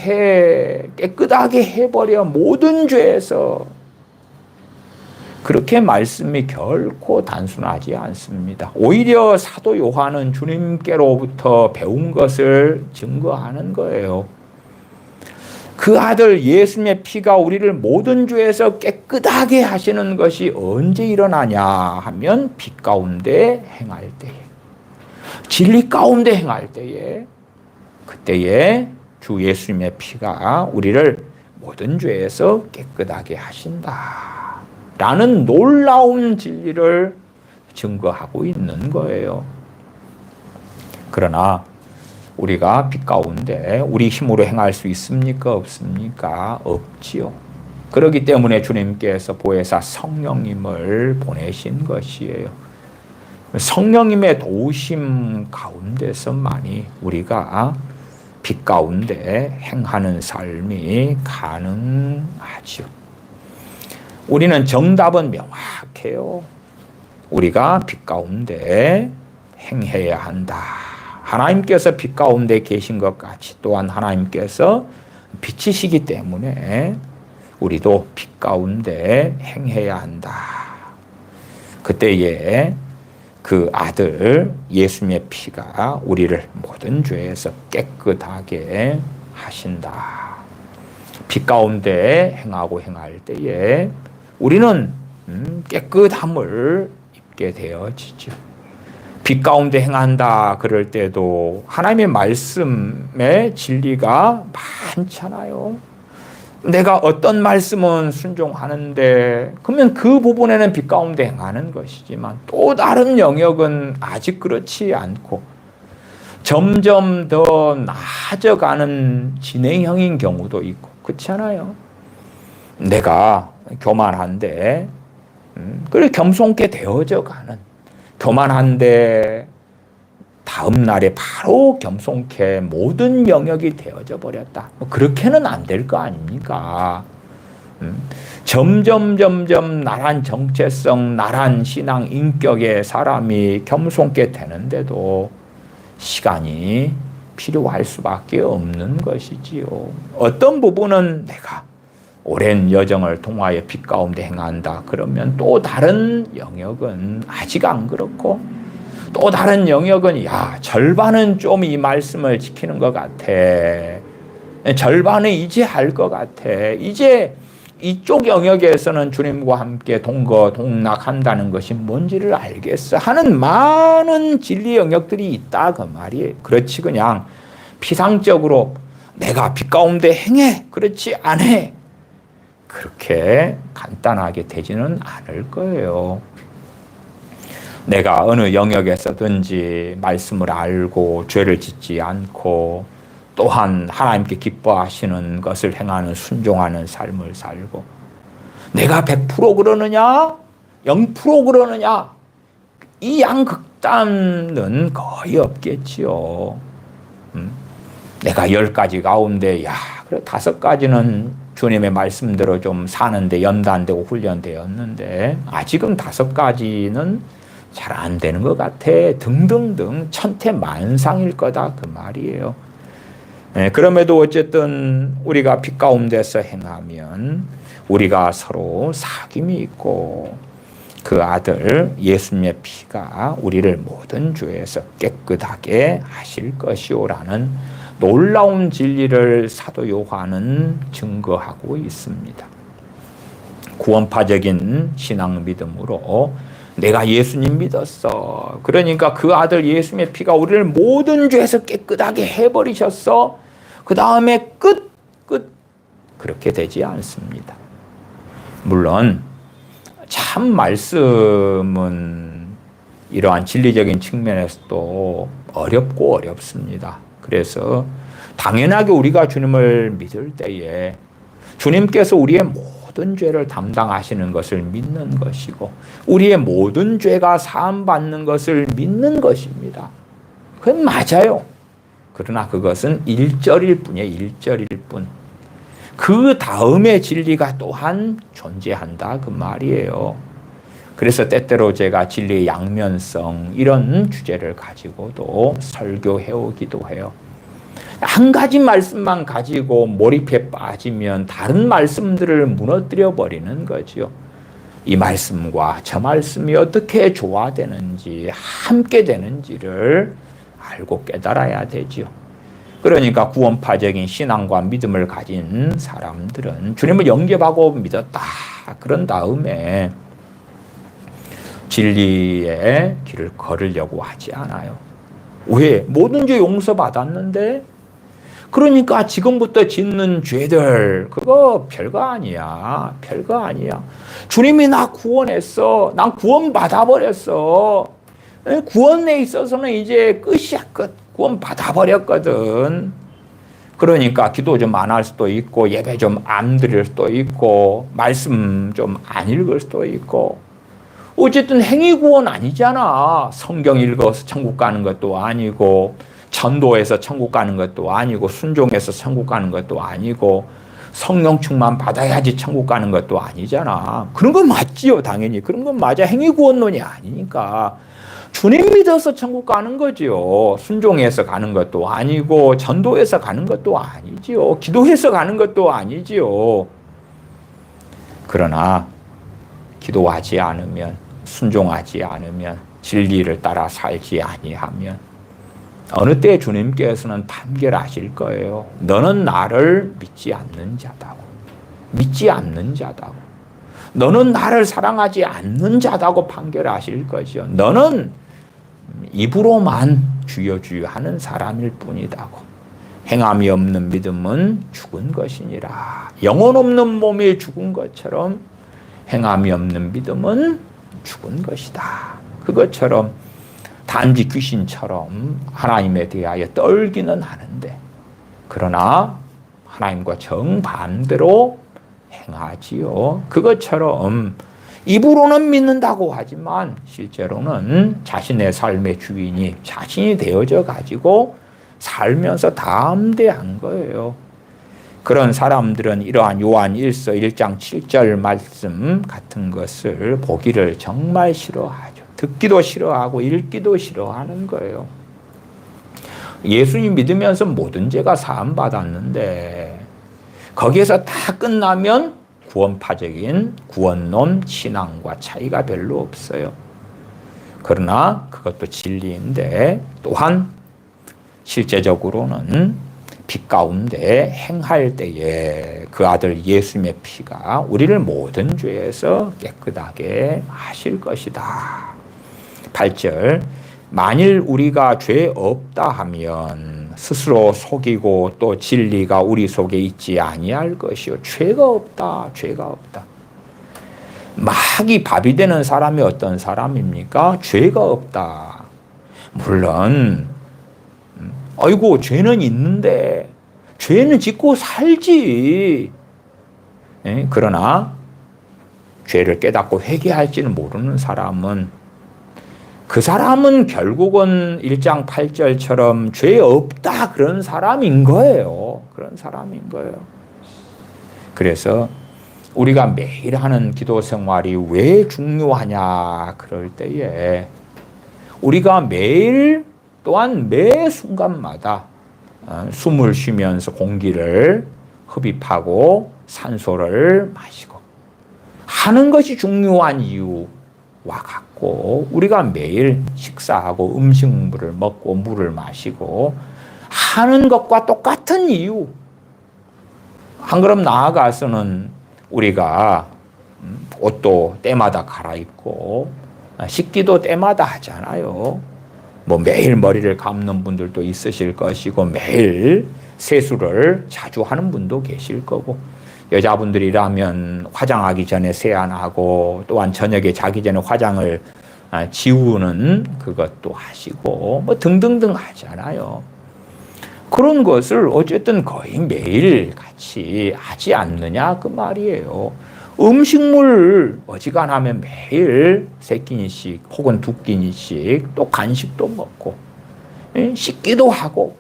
해버려. 모든 죄에서. 그렇게 말씀이 결코 단순하지 않습니다. 오히려 사도 요한은 주님께로부터 배운 것을 증거하는 거예요. 그 아들 예수님의 피가 우리를 모든 죄에서 깨끗하게 하시는 것이 언제 일어나냐 하면 빛 가운데 행할 때에, 진리 가운데 행할 때에, 그때에 주 예수님의 피가 우리를 모든 죄에서 깨끗하게 하신다 라는 놀라운 진리를 증거하고 있는 거예요. 그러나 우리가 빛 가운데 우리 힘으로 행할 수 있습니까? 없습니까? 없지요. 그렇기 때문에 주님께서 보혜사 성령님을 보내신 것이에요. 성령님의 도우심 가운데서만이 우리가 빛 가운데 행하는 삶이 가능하지요. 우리는 정답은 명확해요. 우리가 빛 가운데 행해야 한다. 하나님께서 빛 가운데 계신 것 같이 또한 하나님께서 빛이시기 때문에 우리도 빛 가운데 행해야 한다. 그때에 그 아들 예수님의 피가 우리를 모든 죄에서 깨끗하게 하신다. 빛 가운데 행하고 행할 때에 우리는 깨끗함을 입게 되어지죠. 빛 가운데 행한다 그럴 때도 하나님의 말씀의 진리가 많잖아요. 내가 어떤 말씀은 순종하는데 그러면 그 부분에는 빛 가운데 행하는 것이지만 또 다른 영역은 아직 그렇지 않고 점점 더 나아져가는 진행형인 경우도 있고 그렇잖아요. 내가 교만한데 그래 겸손케 되어져 가는, 교만한데 다음 날에 바로 겸손케 모든 영역이 되어져 버렸다. 그렇게는 안 될 거 아닙니까? 점점 나란 정체성, 나란 신앙 인격의 사람이 겸손케 되는데도 시간이 필요할 수밖에 없는 것이지요. 어떤 부분은 내가 오랜 여정을 통하여 빛 가운데 행한다. 그러면 또 다른 영역은 아직 안 그렇고 또 다른 영역은 절반은 좀 이 말씀을 지키는 것 같아. 절반은 이제 할 것 같아. 이제 이쪽 영역에서는 주님과 함께 동거동락한다는 것이 뭔지를 알겠어 하는 많은 진리 영역들이 있다 그 말이에요. 그렇지 그냥 피상적으로 내가 빛 가운데 행해 그렇지 안 해 그렇게 간단하게 되지는 않을 거예요. 내가 어느 영역에서든지 말씀을 알고 죄를 짓지 않고 또한 하나님께 기뻐하시는 것을 행하는 순종하는 삶을 살고 내가 100% 그러느냐 0% 그러느냐 이 양극단은 거의 없겠지요. 내가 10가지 가운데 그래 5가지는 주님의 말씀대로 좀 사는데 연단되고 훈련되었는데 아직은 5가지는 잘 안 되는 것 같아 등등등 천태만상일 거다 그 말이에요. 그럼에도 어쨌든 우리가 빛 가운데서 행하면 우리가 서로 사귐이 있고 그 아들 예수님의 피가 우리를 모든 죄에서 깨끗하게 하실 것이오라는 놀라운 진리를 사도 요한은 증거하고 있습니다. 구원파적인 신앙 믿음으로 내가 예수님 믿었어. 그러니까 그 아들 예수님의 피가 우리를 모든 죄에서 깨끗하게 해버리셨어. 그 다음에 끝. 그렇게 되지 않습니다. 물론 참 말씀은 이러한 진리적인 측면에서도 어렵고 어렵습니다. 그래서 당연하게 우리가 주님을 믿을 때에 주님께서 우리의 모든 죄를 담당하시는 것을 믿는 것이고 우리의 모든 죄가 사함받는 것을 믿는 것입니다. 그건 맞아요. 그러나 그것은 1절일 뿐이에요. 1절일 뿐. 그 다음의 진리가 또한 존재한다 그 말이에요. 그래서 때때로 제가 진리의 양면성 이런 주제를 가지고도 설교해 오기도 해요. 한 가지 말씀만 가지고 몰입해 빠지면 다른 말씀들을 무너뜨려 버리는 거죠. 이 말씀과 저 말씀이 어떻게 조화되는지 함께 되는지를 알고 깨달아야 되죠. 그러니까 구원파적인 신앙과 믿음을 가진 사람들은 주님을 영접하고 믿었다. 그런 다음에 진리의 길을 걸으려고 하지 않아요. 왜? 모든 죄 용서받았는데 그러니까 지금부터 짓는 죄들 그거 별거 아니야. 별거 아니야. 주님이 나 구원했어. 난 구원 받아버렸어. 구원에 있어서는 이제 끝이야. 끝. 구원 받아버렸거든. 그러니까 기도 좀 안 할 수도 있고 예배 좀 안 드릴 수도 있고 말씀 좀 안 읽을 수도 있고 어쨌든 행위 구원 아니잖아. 성경 읽어서 천국 가는 것도 아니고 전도해서 천국 가는 것도 아니고 순종해서 천국 가는 것도 아니고 성령 충만 받아야지 천국 가는 것도 아니잖아. 그런 건 맞지요. 당연히. 그런 건 맞아. 행위 구원론이 아니니까. 주님 믿어서 천국 가는 거지요. 순종해서 가는 것도 아니고 전도해서 가는 것도 아니지요. 기도해서 가는 것도 아니지요. 그러나 기도하지 않으면 순종하지 않으면 진리를 따라 살지 아니하면 어느 때 주님께서는 판결하실 거예요. 너는 나를 믿지 않는 자다고. 믿지 않는 자다고. 너는 나를 사랑하지 않는 자다고 판결하실 것이요. 너는 입으로만 주여 주여 하는 사람일 뿐이다고. 행함이 없는 믿음은 죽은 것이니라. 영혼 없는 몸이 죽은 것처럼 행함이 없는 믿음은 죽은 것이다. 그것처럼 단지 귀신처럼 하나님에 대하여 떨기는 하는데 그러나 하나님과 정반대로 행하지요. 그것처럼 입으로는 믿는다고 하지만 실제로는 자신의 삶의 주인이 자신이 되어져 가지고 살면서 담대한 거예요. 그런 사람들은 이러한 요한 1서 1장 7절 말씀 같은 것을 보기를 정말 싫어하죠. 듣기도 싫어하고 읽기도 싫어하는 거예요. 예수님 믿으면서 모든 죄가 사함받았는데 거기에서 다 끝나면 구원파적인 구원론 신앙과 차이가 별로 없어요. 그러나 그것도 진리인데 또한 실제적으로는 빛 가운데 행할 때에 그 아들 예수님의 피가 우리를 모든 죄에서 깨끗하게 하실 것이다. 8절 만일 우리가 죄 없다 하면 스스로 속이고 또 진리가 우리 속에 있지 아니할 것이요. 죄가 없다. 죄가 없다. 막이 밥이 되는 사람이 어떤 사람입니까? 죄가 없다. 물론 아이고 죄는 있는데 죄는 짓고 살지. 그러나 죄를 깨닫고 회개할지는 모르는 사람은 그 사람은 결국은 1장 8절처럼 죄 없다 그런 사람인 거예요. 그런 사람인 거예요. 그래서 우리가 매일 하는 기도 생활이 왜 중요하냐 그럴 때에 우리가 매일 또한 매 순간마다 숨을 쉬면서 공기를 흡입하고 산소를 마시고 하는 것이 중요한 이유와 같고 우리가 매일 식사하고 음식물을 먹고 물을 마시고 하는 것과 똑같은 이유. 한 걸음 나아가서는 우리가 옷도 때마다 갈아입고 씻기도 때마다 하잖아요. 뭐 매일 머리를 감는 분들도 있으실 것이고 매일 세수를 자주 하는 분도 계실 거고 여자분들이라면 화장하기 전에 세안하고 또한 저녁에 자기 전에 화장을 지우는 그것도 하시고 뭐 등등등 하잖아요. 그런 것을 어쨌든 거의 매일 같이 하지 않느냐 그 말이에요. 음식물 어지간하면 매일 3끼니씩 혹은 2끼니씩 또 간식도 먹고 씻기도 하고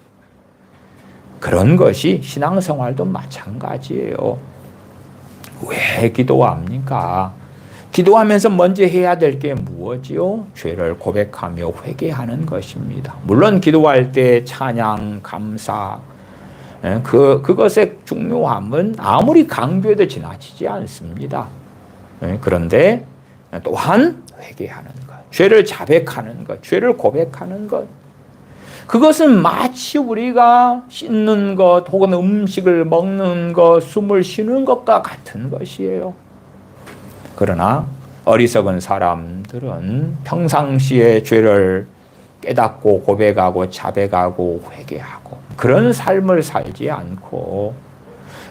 그런 것이 신앙생활도 마찬가지예요. 왜 기도합니까? 기도하면서 먼저 해야 될 게 무엇이요? 죄를 고백하며 회개하는 것입니다. 물론 기도할 때 찬양, 감사 그것의 중요함은 아무리 강조해도 지나치지 않습니다. 그런데 또한 회개하는 것, 죄를 자백하는 것, 죄를 고백하는 것 그것은 마치 우리가 씻는 것 혹은 음식을 먹는 것, 숨을 쉬는 것과 같은 것이에요. 그러나 어리석은 사람들은 평상시에 죄를 깨닫고 고백하고 자백하고 회개하고 그런 삶을 살지 않고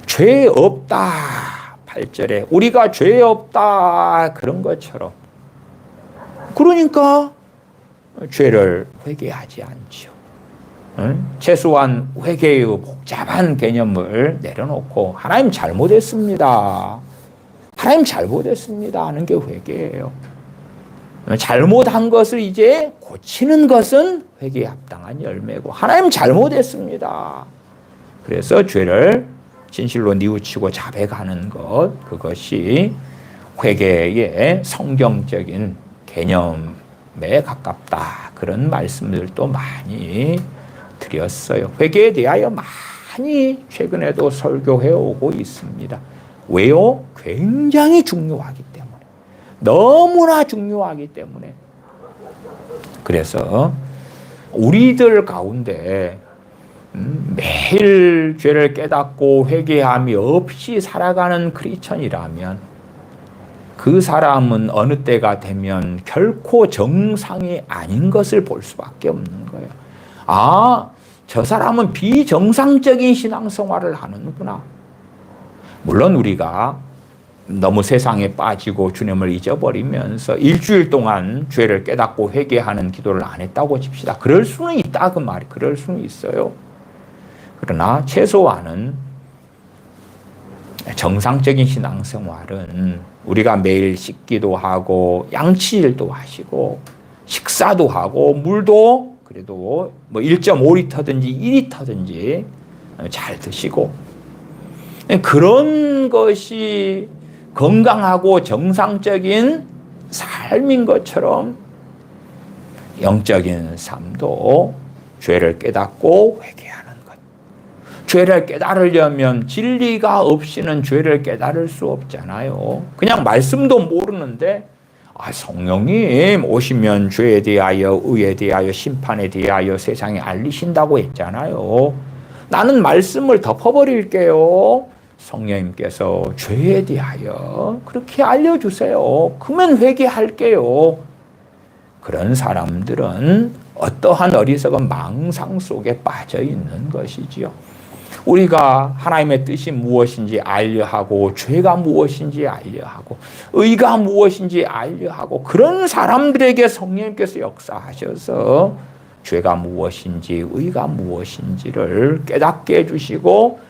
죄 없다 8절에 우리가 죄 없다 그런 것처럼 그러니까 죄를 회개하지 않죠. 최소한 회개의 복잡한 개념을 내려놓고 하나님 잘못했습니다. 하나님 잘못했습니다 하는 게 회개예요. 잘못한 것을 이제 고치는 것은 회개에 합당한 열매고 하나님 잘못했습니다. 그래서 죄를 진실로 뉘우치고 자백하는 것 그것이 회개의 성경적인 개념에 가깝다. 그런 말씀들도 많이 드렸어요. 회개에 대하여 많이 최근에도 설교해 오고 있습니다. 왜요? 굉장히 중요하기 때문에. 너무나 중요하기 때문에. 그래서 우리들 가운데 매일 죄를 깨닫고 회개함이 없이 살아가는 크리스천이라면 그 사람은 어느 때가 되면 결코 정상이 아닌 것을 볼 수밖에 없는 거예요. 아, 저 사람은 비정상적인 신앙생활을 하는구나. 물론 우리가 너무 세상에 빠지고 주님을 잊어버리면서 일주일 동안 죄를 깨닫고 회개하는 기도를 안 했다고 칩시다. 그럴 수는 있다 그 말이. 그럴 수는 있어요. 그러나 최소한은 정상적인 신앙생활은 우리가 매일 씻기도 하고 양치질도 하시고 식사도 하고 물도 그래도 뭐 1.5리터든지 2리터든지 잘 드시고 그런 것이 건강하고 정상적인 삶인 것처럼 영적인 삶도 죄를 깨닫고 회개하는 것. 죄를 깨달으려면 진리가 없이는 죄를 깨달을 수 없잖아요. 그냥 말씀도 모르는데 성령님 오시면 죄에 대하여 의에 대하여 심판에 대하여 세상에 알리신다고 했잖아요. 나는 말씀을 덮어버릴게요. 성령님께서 죄에 대하여 그렇게 알려주세요. 그러면 회개할게요. 그런 사람들은 어떠한 어리석은 망상 속에 빠져 있는 것이지요. 우리가 하나님의 뜻이 무엇인지 알려하고 죄가 무엇인지 알려하고 의가 무엇인지 알려하고 그런 사람들에게 성령님께서 역사하셔서 죄가 무엇인지 의가 무엇인지를 깨닫게 해주시고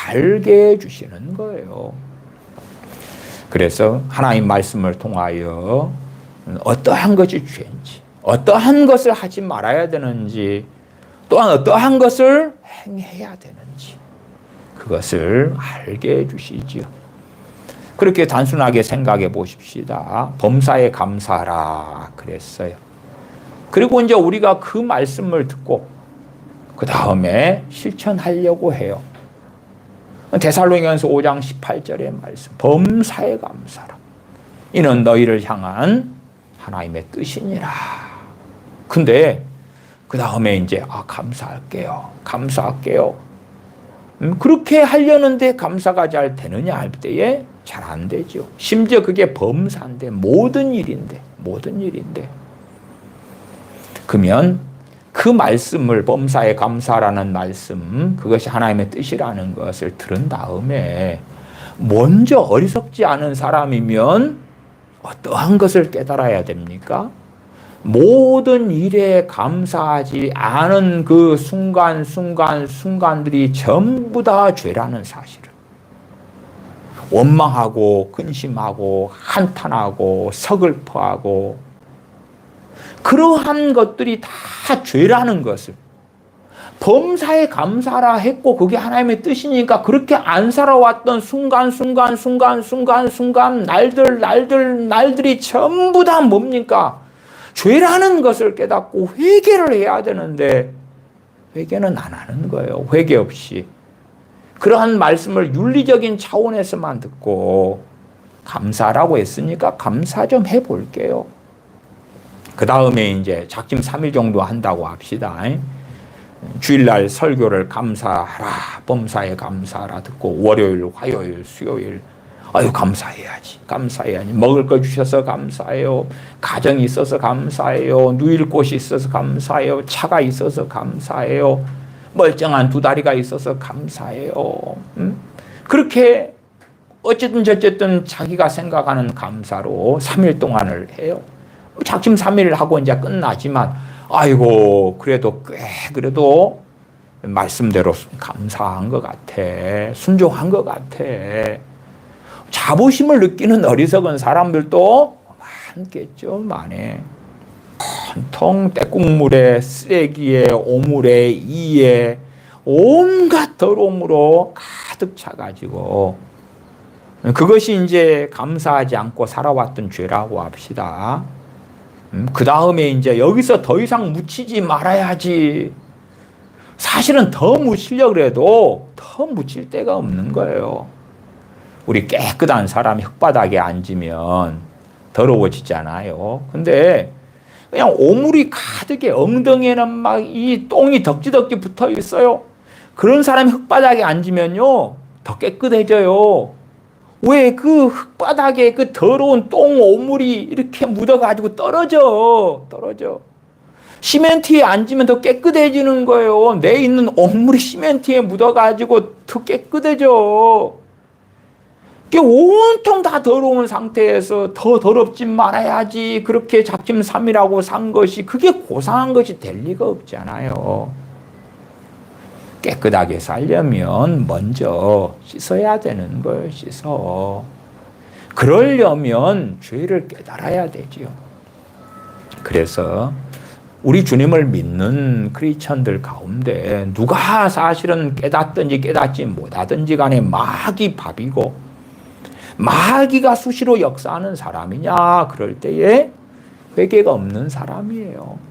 알게 해주시는 거예요. 그래서 하나님 말씀을 통하여 어떠한 것이 죄인지, 어떠한 것을 하지 말아야 되는지, 또한 어떠한 것을 행해야 되는지 그것을 알게 해주시지요. 그렇게 단순하게 생각해 보십시다. 범사에 감사하라 그랬어요. 그리고 이제 우리가 그 말씀을 듣고 그 다음에 실천하려고 해요. 데살로니가서 5장 18절의 말씀. 범사에 감사하라. 이는 너희를 향한 하나님의 뜻이니라. 근데 그 다음에 이제 감사할게요. 감사할게요. 그렇게 하려는데 감사가 잘 되느냐 할 때에 잘 안 되죠. 심지어 그게 범사인데 모든 일인데 그러면 그 말씀을 범사에 감사라는 말씀 그것이 하나님의 뜻이라는 것을 들은 다음에 먼저 어리석지 않은 사람이면 어떠한 것을 깨달아야 됩니까? 모든 일에 감사하지 않은 그 순간들이 전부 다 죄라는 사실을 원망하고 근심하고 한탄하고 서글퍼하고 그러한 것들이 다 죄라는 것을 범사에 감사하라 했고 그게 하나님의 뜻이니까 그렇게 안 살아왔던 날들이 전부 다 뭡니까? 죄라는 것을 깨닫고 회개를 해야 되는데 회개는 안 하는 거예요. 회개 없이. 그러한 말씀을 윤리적인 차원에서만 듣고 감사라고 했으니까 감사 좀 해볼게요. 그 다음에 이제 작심 3일 정도 한다고 합시다. 주일날 설교를 감사하라, 범사에 감사하라 듣고 월요일, 화요일, 수요일 감사해야지. 먹을 거 주셔서 감사해요. 가정이 있어서 감사해요. 누일 곳이 있어서 감사해요. 차가 있어서 감사해요. 멀쩡한 두 다리가 있어서 감사해요. 그렇게 어쨌든 자기가 생각하는 감사로 3일 동안을 해요. 작심 3일을 하고 이제 끝나지만 그래도 말씀대로 감사한 것 같아. 순종한 것 같아. 자부심을 느끼는 어리석은 사람들도 많겠죠. 많이. 온통 때국물에 쓰레기에 오물에 이에 온갖 더러움으로 가득 차가지고 그것이 이제 감사하지 않고 살아왔던 죄라고 합시다. 그 다음에 이제 여기서 더 이상 묻히지 말아야지. 사실은 더 묻히려고 해도 더 묻힐 데가 없는 거예요. 우리 깨끗한 사람이 흙바닥에 앉으면 더러워지잖아요. 근데 그냥 오물이 가득해. 엉덩이에는 막 이 똥이 덕지덕지 붙어 있어요. 그런 사람이 흙바닥에 앉으면요, 더 깨끗해져요. 왜 그 흙바닥에 그 더러운 똥 오물이 이렇게 묻어가지고 떨어져. 시멘트에 앉으면 더 깨끗해지는 거예요. 내 있는 오물이 시멘트에 묻어가지고 더 깨끗해져. 이게 온통 다 더러운 상태에서 더 더럽지 말아야지. 그렇게 작심 3일하고 산 것이 그게 고상한 것이 될 리가 없잖아요. 깨끗하게 살려면 먼저 씻어야 되는 걸 씻어. 그러려면 죄를 깨달아야 되지요. 그래서 우리 주님을 믿는 크리스천들 가운데 누가 사실은 깨닫든지 깨닫지 못하든지 간에 마귀 밥이고 마귀가 수시로 역사하는 사람이냐? 그럴 때에 회개가 없는 사람이에요.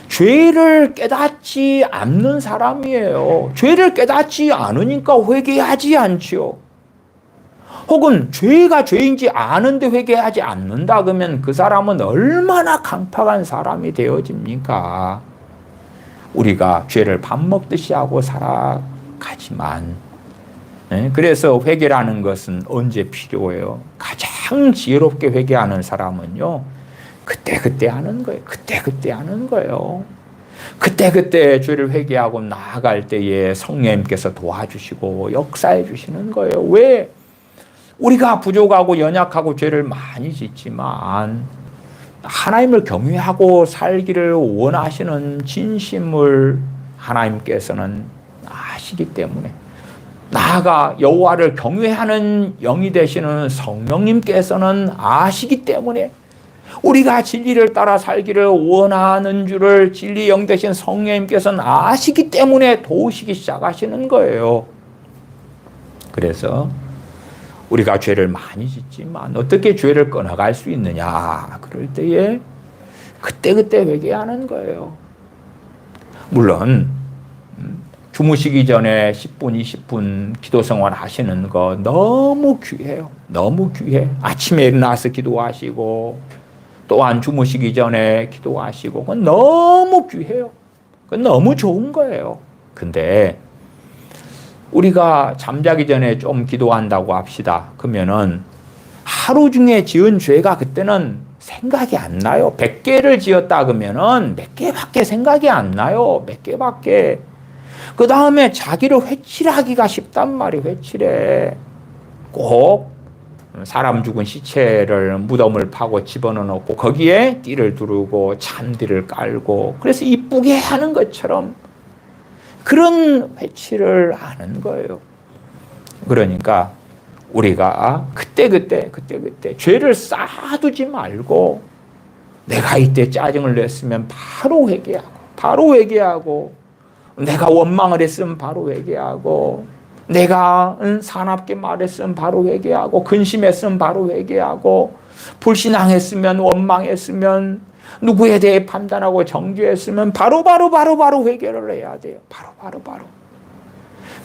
죄를 깨닫지 않는 사람이에요. 죄를 깨닫지 않으니까 회개하지 않지요. 혹은 죄가 죄인지 아는데 회개하지 않는다 그러면 그 사람은 얼마나 강팍한 사람이 되어집니까? 우리가 죄를 밥 먹듯이 하고 가지만 그래서 회개라는 것은 언제 필요해요? 가장 지혜롭게 회개하는 사람은요, 그때 하는 거예요. 그때 하는 거예요. 그때 죄를 회개하고 나아갈 때에 성령님께서 도와주시고 역사해 주시는 거예요. 왜? 우리가 부족하고 연약하고 죄를 많이 짓지만 하나님을 경외하고 살기를 원하시는 진심을 하나님께서는 아시기 때문에, 나아가 여호와를 경외하는 영이 되시는 성령님께서는 아시기 때문에, 우리가 진리를 따라 살기를 원하는 줄을 진리 영 되신 성령님께서는 아시기 때문에 도우시기 시작하시는 거예요. 그래서 우리가 죄를 많이 짓지만 어떻게 죄를 끊어갈 수 있느냐? 그럴 때에 그때 회개하는 거예요. 물론 주무시기 전에 10분, 20분 기도 생활 하시는 거 너무 귀해요. 너무 귀해. 아침에 일어나서 기도하시고 또한 주무시기 전에 기도하시고, 그건 너무 귀해요. 그건 너무 좋은 거예요. 근데 우리가 잠자기 전에 좀 기도한다고 합시다. 그러면은 하루 중에 지은 죄가 그때는 생각이 안 나요. 100개를 지었다 그러면은 몇 개밖에 생각이 안 나요. 몇 개밖에. 그 다음에 자기를 회칠하기가 쉽단 말이에요. 회칠해. 꼭 사람 죽은 시체를 무덤을 파고 집어넣고 거기에 띠를 두르고 잔디를 깔고, 그래서 이쁘게 하는 것처럼 그런 회치를 하는 거예요. 그러니까 우리가 그때 죄를 쌓아두지 말고, 내가 이때 짜증을 냈으면 바로 회개하고, 내가 원망을 했으면 바로 회개하고, 내가 사납게 말했으면 바로 회개하고, 근심했으면 바로 회개하고, 불신앙했으면, 원망했으면, 누구에 대해 판단하고 정죄했으면 바로 회개를 해야 돼요. 바로.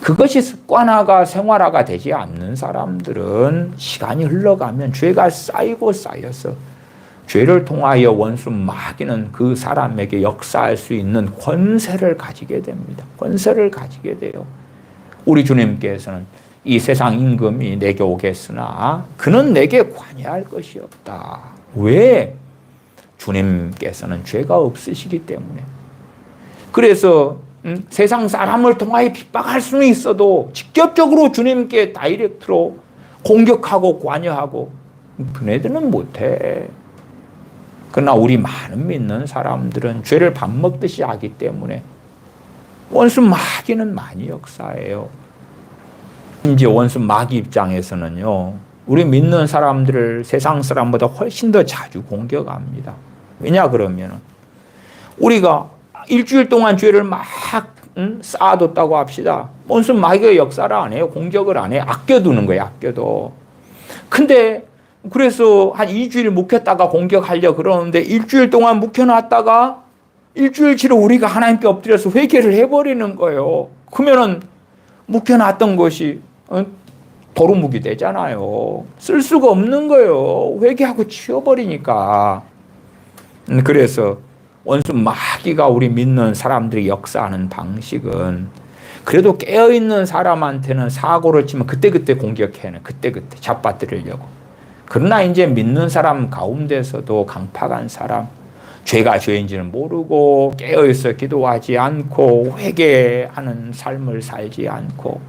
그것이 습관화가 생활화가 되지 않는 사람들은 시간이 흘러가면 죄가 쌓여서 죄를 통하여 원수 마귀는 그 사람에게 역사할 수 있는 권세를 가지게 됩니다. 권세를 가지게 돼요. 우리 주님께서는 이 세상 임금이 내게 오겠으나 그는 내게 관여할 것이 없다. 왜? 주님께서는 죄가 없으시기 때문에. 그래서 세상 사람을 통하여 핍박할 수는 있어도 직접적으로 주님께 다이렉트로 공격하고 관여하고 그네들은 못해. 그러나 우리 많은 믿는 사람들은 죄를 밥 먹듯이 하기 때문에 원수 마귀는 많이 역사해요. 이제 원수 마귀 입장에서는요, 우리 믿는 사람들을 세상 사람보다 훨씬 더 자주 공격합니다. 왜냐 그러면 우리가 일주일 동안 죄를 막 쌓아뒀다고 합시다. 원수 마귀가 역사를 안 해요. 공격을 안 해요. 아껴두는 거예요. 아껴둬. 근데 그래서 한 2주일 묵혔다가 공격하려 그러는데 일주일 동안 묵혀놨다가 일주일치로 우리가 하나님께 엎드려서 회개를 해버리는 거예요. 그러면은 묵혀놨던 것이 도루묵이 되잖아요. 쓸 수가 없는 거예요. 회개하고 치워버리니까. 그래서 원수 마귀가 우리 믿는 사람들이 역사하는 방식은, 그래도 깨어있는 사람한테는 사고를 치면 그때 공격해는 그때 잡아뜨리려고. 그러나 이제 믿는 사람 가운데서도 강팍한 사람, 죄가 죄인지는 모르고 깨어있어 기도하지 않고 회개하는 삶을 살지 않고,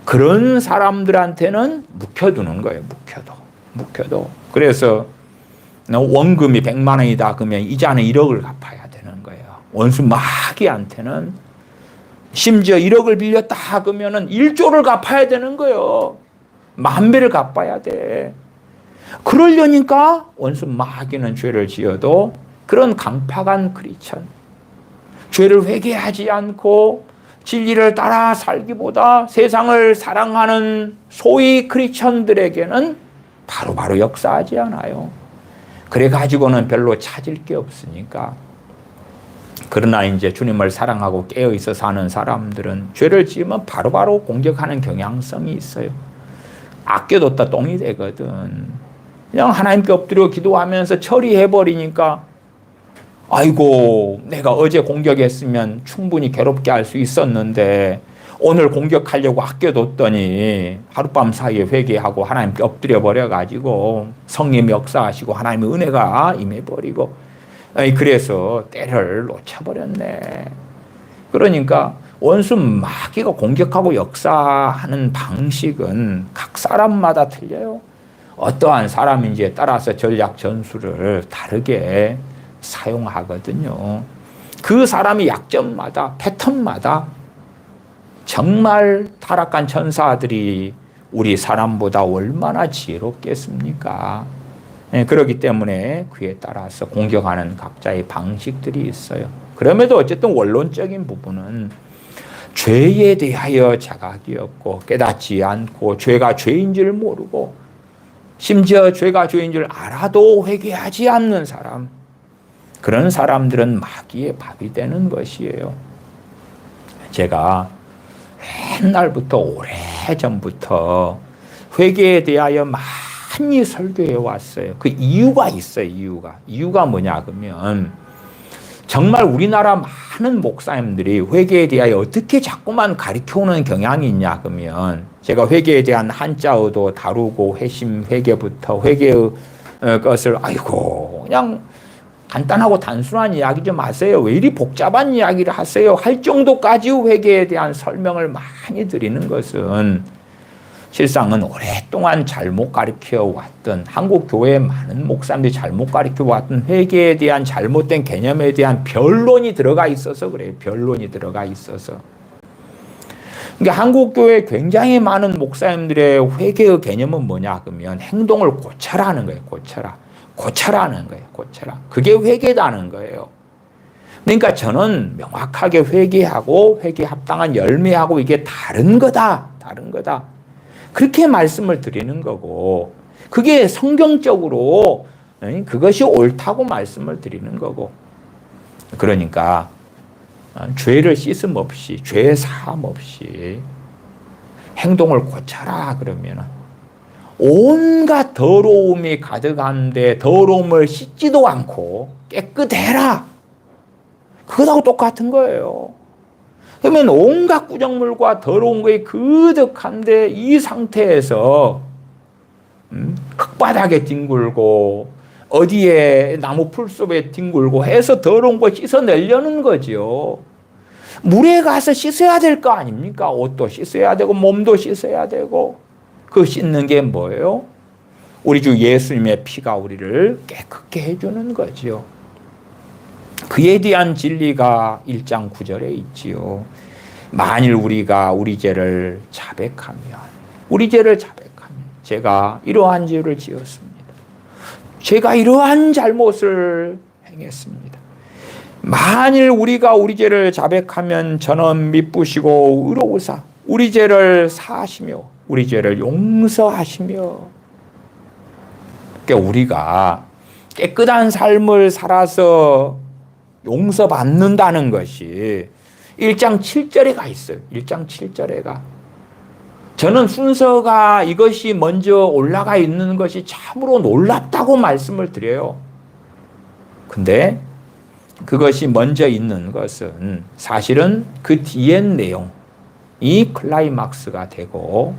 그런 사람들한테는 묵혀두는 거예요. 묵혀둬. 그래서 원금이 100만 원이다 그러면 이자는 1억을 갚아야 되는 거예요. 원수 마귀한테는 심지어 1억을 빌렸다 그러면 1조를 갚아야 되는 거예요. 10,000배를 갚아야 돼. 그러려니까 원수 마귀는 죄를 지어도 그런 강팍한 크리스천, 죄를 회개하지 않고 진리를 따라 살기보다 세상을 사랑하는 소위 크리스천들에게는 바로 역사하지 않아요. 그래가지고는 별로 찾을 게 없으니까. 그러나 이제 주님을 사랑하고 깨어있어 사는 사람들은 죄를 지으면 바로 공격하는 경향성이 있어요. 아껴뒀다 똥이 되거든. 그냥 하나님께 엎드려 기도하면서 처리해버리니까, 아이고 내가 어제 공격했으면 충분히 괴롭게 할 수 있었는데 오늘 공격하려고 아껴뒀더니 하룻밤 사이에 회개하고 하나님께 엎드려 버려가지고 성령이 역사하시고 하나님의 은혜가 임해버리고 그래서 때를 놓쳐버렸네. 그러니까 원수 마귀가 공격하고 역사하는 방식은 각 사람마다 틀려요. 어떠한 사람인지에 따라서 전략 전술을 다르게 사용하거든요. 그 사람의 약점마다 패턴마다 정말 타락한 천사들이 우리 사람보다 얼마나 지혜롭겠습니까? 그렇기 때문에 그에 따라서 공격하는 각자의 방식들이 있어요. 그럼에도 어쨌든 원론적인 부분은 죄에 대하여 자각이 없고 깨닫지 않고 죄가 죄인 줄 모르고 심지어 죄가 죄인 줄 알아도 회개하지 않는 사람, 그런 사람들은 마귀의 밥이 되는 것이에요. 제가 옛날부터 오래전부터 회개에 대하여 많이 설교해 왔어요. 그 이유가 있어요. 이유가 뭐냐 그러면 정말 우리나라 많은 목사님들이 회개에 대하여 어떻게 자꾸만 가르쳐오는 경향이 있냐 그러면 제가 회개에 대한 한자어도 다루고 회심 회개부터 회개의 것을 아이고 그냥 간단하고 단순한 이야기 좀 하세요. 왜 이리 복잡한 이야기를 하세요? 할 정도까지 회개에 대한 설명을 많이 드리는 것은 실상은 오랫동안 잘못 가르쳐 왔던 한국 교회의 많은 목사님들이 잘못 가르쳐 왔던 회개에 대한 잘못된 개념에 대한 변론이 들어가 있어서 그래요. 변론이 들어가 있어서. 그러니까 한국 교회 굉장히 많은 목사님들의 회개의 개념은 뭐냐 그러면 행동을 고쳐라는 거예요. 고쳐라는 거예요. 고쳐라. 그게 회개다는 거예요. 그러니까 저는 명확하게 회개하고 회개 합당한 열매하고 이게 다른 거다. 그렇게 말씀을 드리는 거고 그게 성경적으로 그것이 옳다고 말씀을 드리는 거고 그러니까 죄를 씻음 없이 죄 사함 없이 행동을 고쳐라 그러면 온갖 더러움이 가득한데 더러움을 씻지도 않고 깨끗해라. 그거하고 똑같은 거예요. 그러면 온갖 구정물과 더러운 것이 그득한데 이 상태에서 흙바닥에 뒹굴고 어디에 나무 풀숲에 뒹굴고 해서 더러운 거 씻어내려는 거죠. 물에 가서 씻어야 될 거 아닙니까? 옷도 씻어야 되고 몸도 씻어야 되고 그 씻는 게 뭐예요? 우리 주 예수님의 피가 우리를 깨끗게 해주는 거죠. 그에 대한 진리가 1장 9절에 있지요. 만일 우리가 우리 죄를 자백하면 제가 이러한 죄를 지었습니다. 제가 이러한 잘못을 행했습니다. 만일 우리가 우리 죄를 자백하면 저는 미쁘시고 의로우사 우리 죄를 사하시며 우리 죄를 용서하시며 그러니까 우리가 깨끗한 삶을 살아서 용서받는다는 것이 1장 7절에 가 있어요. 1장 7절에가. 저는 순서가 이것이 먼저 올라가 있는 것이 참으로 놀랍다고 말씀을 드려요. 근데 그것이 먼저 있는 것은 사실은 그 뒤의 내용이 클라이막스가 되고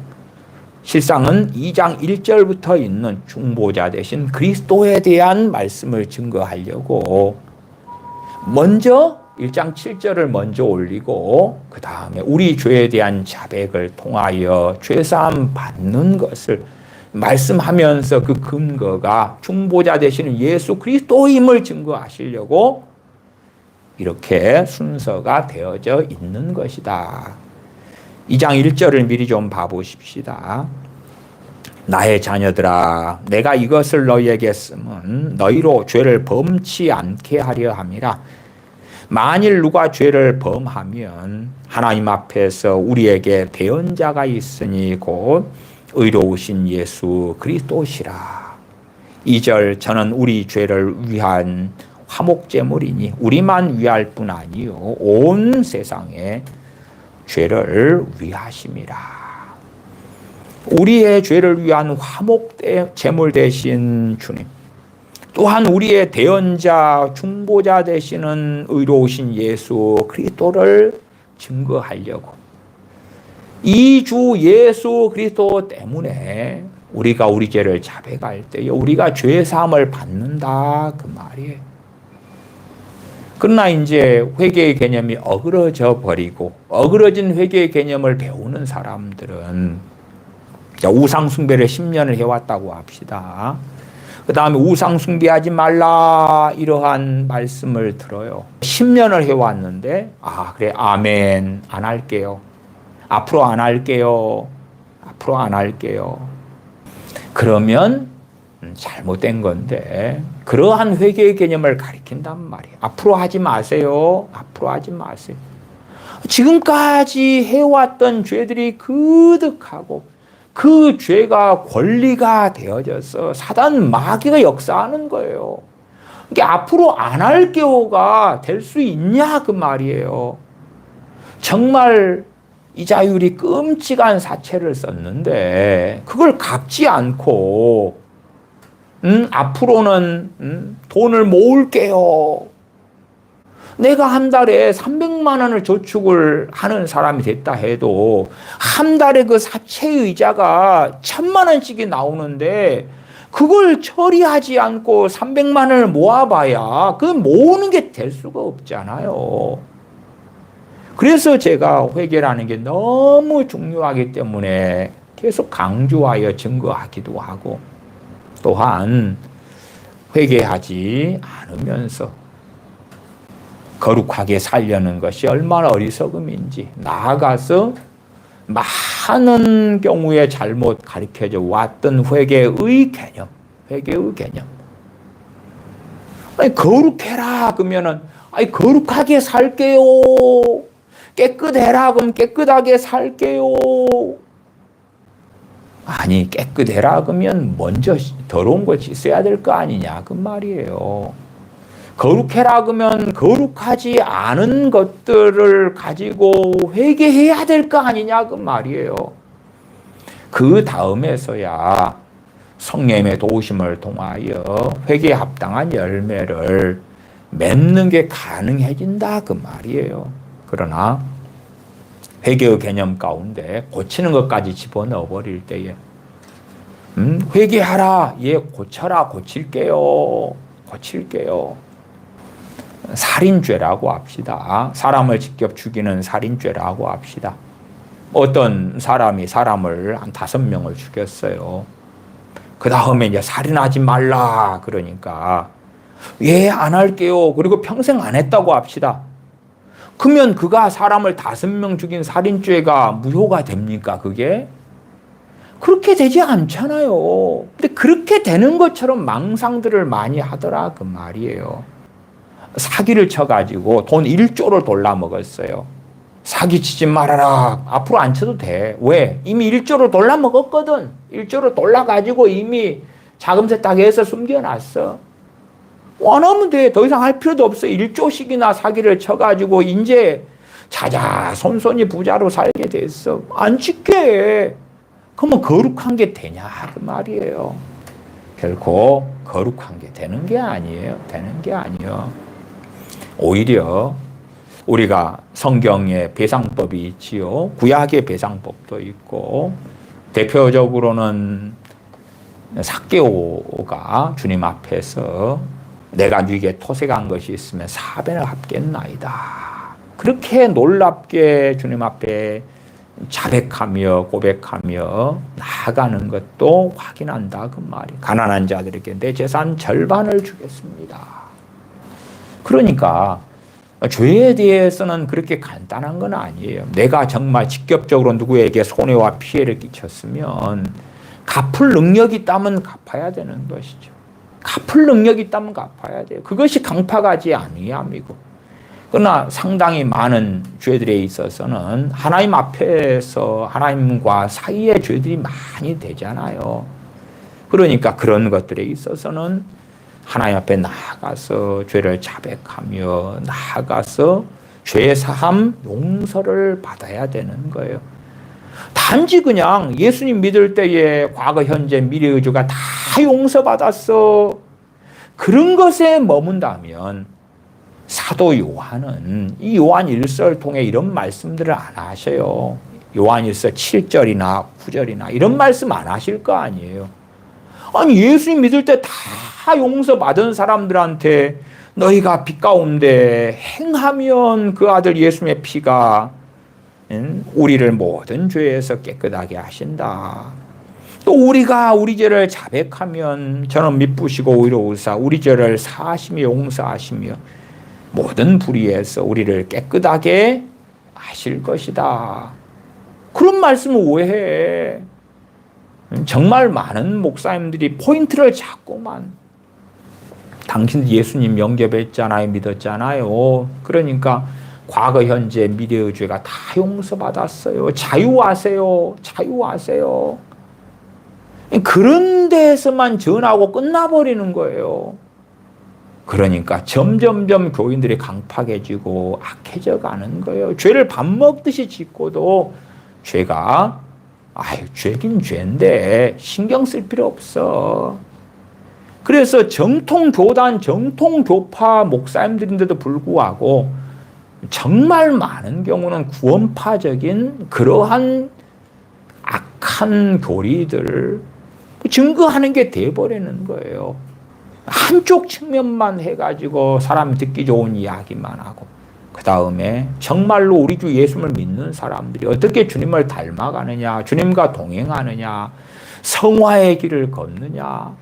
실상은 2장 1절부터 있는 중보자 되신 그리스도에 대한 말씀을 증거하려고 먼저 1장 7절을 먼저 올리고 그 다음에 우리 죄에 대한 자백을 통하여 죄사함 받는 것을 말씀하면서 그 근거가 중보자 되시는 예수 그리스도임을 증거하시려고 이렇게 순서가 되어져 있는 것이다. 2장 1절을 미리 좀 봐보십시다. 나의 자녀들아 내가 이것을 너희에게 쓰면 너희로 죄를 범치 않게 하려 함이라. 만일 누가 죄를 범하면 하나님 앞에서 우리에게 대언자가 있으니 곧 의로우신 예수 그리스도시라. 2절 저는 우리 죄를 위한 화목제물이니 우리만 위할 뿐 아니요 온 세상에 죄를 위하심이라. 우리의 죄를 위한 화목제물 되신 주님 또한 우리의 대언자 중보자 되시는 의로우신 예수 그리스도를 증거하려고 이 주 예수 그리스도 때문에 우리가 우리 죄를 자백할 때에 우리가 죄 사함을 받는다 그 말이에요. 그러나 이제 회개의 개념이 어그러져 버리고 어그러진 회개의 개념을 배우는 사람들은 우상 숭배를 10년을 해왔다고 합시다. 그 다음에 우상 숭배하지 말라 이러한 말씀을 들어요. 10년을 해왔는데 그래 아멘 안 할게요. 앞으로 안 할게요. 앞으로 안 할게요. 그러면 잘못된 건데 그러한 회개의 개념을 가리킨단 말이에요. 앞으로 하지 마세요. 앞으로 하지 마세요. 지금까지 해왔던 죄들이 그득하고 그 죄가 권리가 되어져서 사단 마귀가 역사하는 거예요. 그러니까 앞으로 안 할게요가 될 수 있냐 그 말이에요. 정말 이자율이 끔찍한 사체를 썼는데 그걸 갚지 않고 앞으로는 돈을 모을게요. 내가 한 달에 300만 원을 저축을 하는 사람이 됐다 해도 한 달에 그 사채의 이자가 1000만 원씩이 나오는데 그걸 처리하지 않고 300만 원을 모아봐야 그 모으는 게 될 수가 없잖아요. 그래서 제가 회개라는 게 너무 중요하기 때문에 계속 강조하여 증거하기도 하고 또한 회개하지 않으면서 거룩하게 살려는 것이 얼마나 어리석음인지 나아가서 많은 경우에 잘못 가르쳐져 왔던 회개의 개념. 아니, 거룩해라 그러면은 거룩하게 살게요. 깨끗해라 그럼 깨끗하게 살게요. 아니 깨끗해라 그러면 먼저 더러운 걸 씻어야 될 거 아니냐 그 말이에요. 거룩해라 그러면 거룩하지 않은 것들을 가지고 회개해야 될 거 아니냐 그 말이에요. 그 다음에서야 성령의 도우심을 통하여 회개에 합당한 열매를 맺는 게 가능해진다 그 말이에요. 그러나 회개의 개념 가운데 고치는 것까지 집어넣어 버릴 때에 회개하라, 예 고쳐라, 고칠게요. 살인죄라고 합시다. 사람을 직접 죽이는 살인죄라고 합시다. 어떤 사람이 사람을 한 5명을 죽였어요. 그 다음에 이제 살인하지 말라 그러니까 예 안 할게요. 그리고 평생 안 했다고 합시다. 그러면 그가 사람을 5명 죽인 살인죄가 무효가 됩니까 그게? 그렇게 되지 않잖아요. 근데 그렇게 되는 것처럼 망상들을 많이 하더라 그 말이에요. 사기를 쳐가지고 돈 1조를 돌라 먹었어요. 사기 치지 말아라. 앞으로 안 쳐도 돼. 왜? 이미 1조를 돌라 먹었거든. 1조를 돌라가지고 이미 자금세 따개에서 숨겨놨어. 원하면 돼. 더 이상 할 필요도 없어. 1조씩이나 사기를 쳐가지고 이제 자자손손이 부자로 살게 됐어. 안 짓게. 그러면 거룩한 게 되냐 그 말이에요. 결코 거룩한 게 되는 게 아니에요. 오히려 우리가 성경에 배상법이 있지요. 구약의 배상법도 있고 대표적으로는 삭개오가 주님 앞에서 내가 네게 토색한 것이 있으면 4배를 갚겠나이다. 그렇게 놀랍게 주님 앞에 자백하며 고백하며 나아가는 것도 확인한다 그 말이. 가난한 자들에게 내 재산 절반을 주겠습니다. 그러니까 죄에 대해서는 그렇게 간단한 건 아니에요. 내가 정말 직접적으로 누구에게 손해와 피해를 끼쳤으면 갚을 능력이 있다면 갚아야 되는 것이죠. 갚을 능력이 있다면 갚아야 돼요. 그것이 강팍하지 아니함이고. 그러나 상당히 많은 죄들에 있어서는 하나님 앞에서 하나님과 사이의 죄들이 많이 되잖아요. 그러니까 그런 것들에 있어서는 하나님 앞에 나아가서 죄를 자백하며 나아가서 죄 사함 용서를 받아야 되는 거예요. 단지 그냥 예수님 믿을 때에 과거, 현재, 미래의 죄가 다 용서받았어. 그런 것에 머문다면 사도 요한은 이 요한 1서를 통해 이런 말씀들을 안 하셔요. 요한일서 7절이나 9절이나 이런 말씀 안 하실 거 아니에요. 아니 예수님 믿을 때 다 용서받은 사람들한테 너희가 빛 가운데 행하면 그 아들 예수님의 피가 우리를 모든 죄에서 깨끗하게 하신다. 또 우리가 우리 죄를 자백하면 저는 미쁘시고 의로우사 우리 죄를 사하시며 용서하시며 모든 불의에서 우리를 깨끗하게 하실 것이다. 그런 말씀을 왜 해? 정말 많은 목사님들이 포인트를 잡고만 당신 예수님 영접했잖아요. 믿었잖아요. 그러니까 과거, 현재, 미래의 죄가 다 용서받았어요. 자유하세요. 자유하세요. 그런 데에서만 전하고 끝나버리는 거예요. 그러니까 점점점 교인들이 강팍해지고 악해져 가는 거예요. 죄를 밥 먹듯이 짓고도 죄가 죄긴 죄인데 신경 쓸 필요 없어. 그래서 정통교단, 정통교파 목사님들인데도 불구하고 정말 많은 경우는 구원파적인 그러한 악한 교리들을 증거하는 게 돼버리는 거예요. 한쪽 측면만 해가지고 사람이 듣기 좋은 이야기만 하고 그 다음에 정말로 우리 주 예수님을 믿는 사람들이 어떻게 주님을 닮아가느냐, 주님과 동행하느냐, 성화의 길을 걷느냐,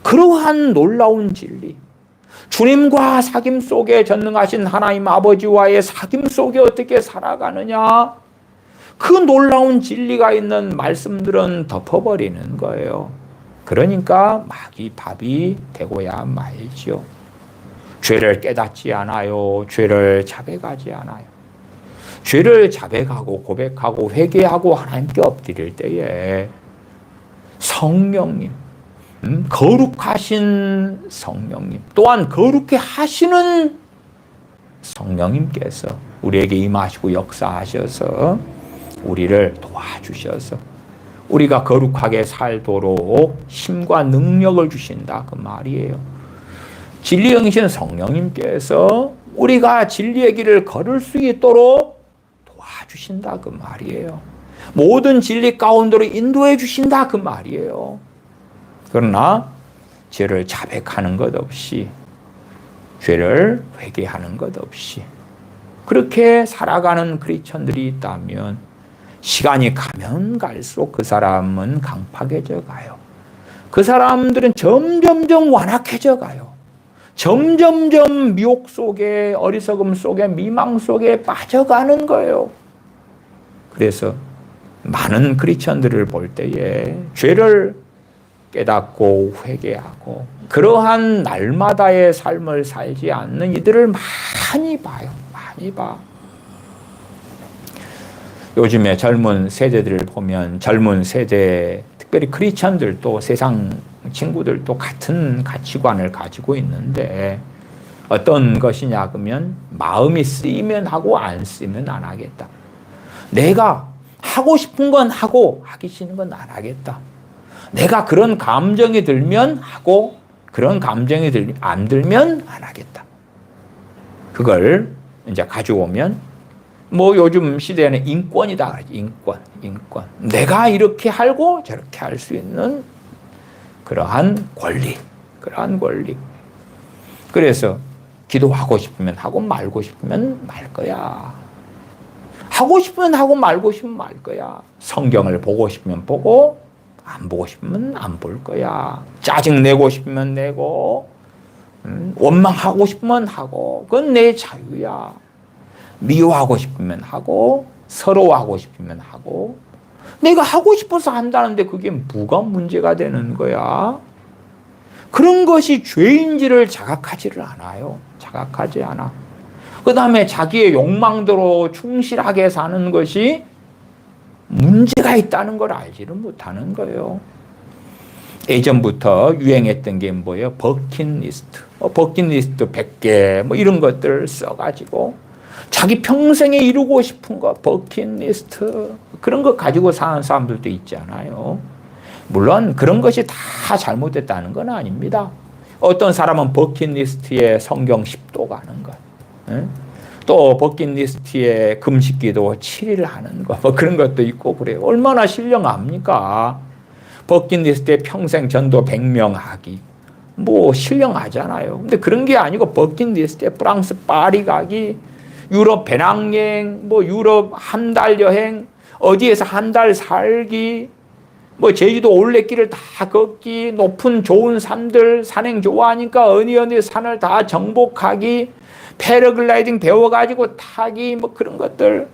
그러한 놀라운 진리, 주님과 사귐 속에 전능하신 하나님 아버지와의 사귐 속에 어떻게 살아가느냐, 그 놀라운 진리가 있는 말씀들은 덮어버리는 거예요. 그러니까 마귀 밥이 되고야 말지요. 죄를 깨닫지 않아요. 죄를 자백하지 않아요. 죄를 자백하고 고백하고 회개하고 하나님께 엎드릴 때에 성령님, 거룩하신 성령님, 또한 거룩해 하시는 성령님께서 우리에게 임하시고 역사하셔서 우리를 도와주셔서 우리가 거룩하게 살도록 힘과 능력을 주신다 그 말이에요. 진리의 영이신 성령님께서 우리가 진리의 길을 걸을 수 있도록 도와주신다 그 말이에요. 모든 진리 가운데로 인도해 주신다 그 말이에요. 그러나 죄를 자백하는 것 없이, 죄를 회개하는 것 없이 그렇게 살아가는 크리스천들이 있다면 시간이 가면 갈수록 그 사람은 강팍해져 가요. 그 사람들은 점점점 완악해져 가요. 점점점 미혹 속에, 어리석음 속에, 미망 속에 빠져가는 거예요. 그래서 많은 크리스천들을 볼 때에 죄를 깨닫고 회개하고 그러한 날마다의 삶을 살지 않는 이들을 많이 봐요. 많이 봐. 요즘에 젊은 세대들을 보면 젊은 세대, 특별히 크리스천들도 세상 친구들도 같은 가치관을 가지고 있는데 어떤 것이냐 그러면 마음이 쓰이면 하고 안 쓰이면 안 하겠다. 내가 하고 싶은 건 하고 하기 싫은 건 안 하겠다. 내가 그런 감정이 들면 하고 그런 감정이 안 들면 안 하겠다. 그걸 이제 가져오면 뭐 요즘 시대에는 인권이다. 인권. 내가 이렇게 하고 저렇게 할 수 있는 그러한 권리. 그래서 기도하고 싶으면 하고 말고 싶으면 말 거야. 하고 싶으면 하고 말고 싶으면 말 거야. 성경을 보고 싶으면 보고 안 보고 싶으면 안 볼 거야. 짜증 내고 싶으면 내고 원망하고 싶으면 하고 그건 내 자유야. 미워하고 싶으면 하고 서러워하고 싶으면 하고 내가 하고 싶어서 한다는데 그게 뭐가 문제가 되는 거야? 그런 것이 죄인지를 자각하지를 않아요. 자각하지 않아. 그 다음에 자기의 욕망대로 충실하게 사는 것이 문제가 있다는 걸 알지를 못하는 거예요. 예전부터 유행했던 게 뭐예요? 버킷리스트. 버킷리스트 100개 뭐 이런 것들을 써가지고 자기 평생에 이루고 싶은 거 버킷리스트 그런 거 가지고 사는 사람들도 있잖아요. 물론 그런 것이 다 잘못됐다는 건 아닙니다. 어떤 사람은 버킷리스트에 성경 10도 가는 것, 또 버킷리스트에 금식기도 7일 하는 거, 뭐 그런 것도 있고 그래요. 얼마나 신령합니까? 버킷리스트에 평생 전도 100명 하기. 뭐 신령하잖아요. 근데 그런 게 아니고 버킷리스트에 프랑스 파리 가기, 유럽 배낭여행, 뭐 유럽 한 달 여행, 어디에서 한 달 살기, 뭐 제주도 올레길을 다 걷기, 높은 좋은 산들 산행 좋아하니까 어디 산을 다 정복하기, 패러글라이딩 배워가지고 타기, 뭐 그런 것들.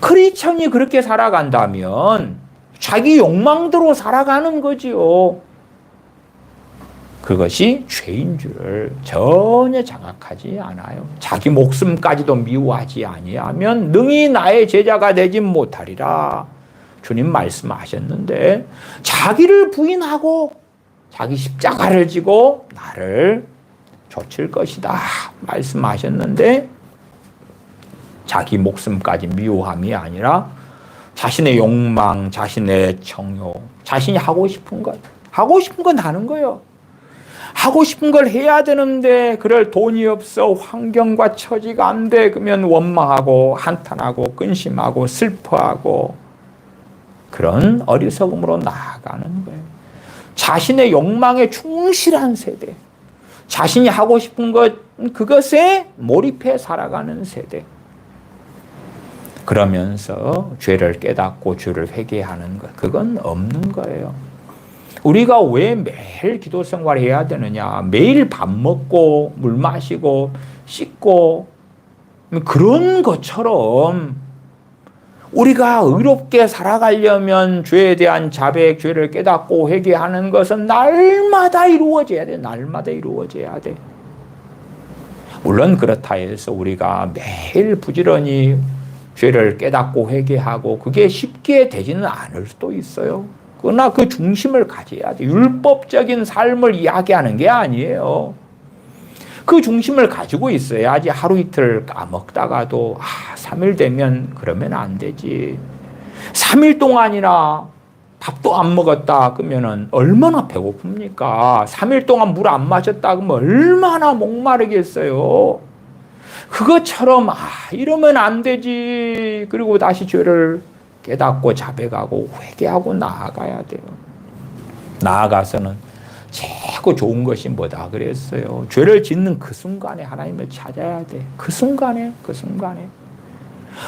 크리스천이 그렇게 살아간다면 자기 욕망대로 살아가는 거지요. 그것이 죄인 줄을 전혀 장악하지 않아요. 자기 목숨까지도 미워하지 아니하면 능히 나의 제자가 되지 못하리라. 주님 말씀하셨는데 자기를 부인하고 자기 십자가를 지고 나를 좇을 것이다 말씀하셨는데 자기 목숨까지 미워함이 아니라 자신의 욕망, 자신의 정욕, 자신이 하고 싶은 것 하는 거예요. 하고 싶은 걸 해야 되는데 그럴 돈이 없어, 환경과 처지가 안 돼, 그러면 원망하고 한탄하고 근심하고 슬퍼하고 그런 어리석음으로 나아가는 거예요. 자신의 욕망에 충실한 세대, 자신이 하고 싶은 것, 그것에 몰입해 살아가는 세대. 그러면서 죄를 깨닫고 죄를 회개하는 것, 그건 없는 거예요. 우리가 왜 매일 기도 생활을 해야 되느냐? 매일 밥 먹고 물 마시고 씻고 그런 것처럼 우리가 의롭게 살아가려면 죄에 대한 자백, 죄를 깨닫고 회개하는 것은 날마다 이루어져야 돼. 날마다 이루어져야 돼. 물론 그렇다 해서 우리가 매일 부지런히 죄를 깨닫고 회개하고 그게 쉽게 되지는 않을 수도 있어요. 그러나 그 중심을 가져야 돼. 율법적인 삶을 이야기하는 게 아니에요. 그 중심을 가지고 있어야지. 하루 이틀 까먹다가도 3일 되면 그러면 안 되지. 3일 동안이나 밥도 안 먹었다 그러면 얼마나 배고픕니까? 3일 동안 물 안 마셨다 그러면 얼마나 목마르겠어요. 그것처럼 이러면 안 되지. 그리고 다시 죄를 깨닫고 자백하고 회개하고 나아가야 돼요. 나아가서는 최고 좋은 것이 뭐다 그랬어요. 죄를 짓는 그 순간에 하나님을 찾아야 돼. 그 순간에.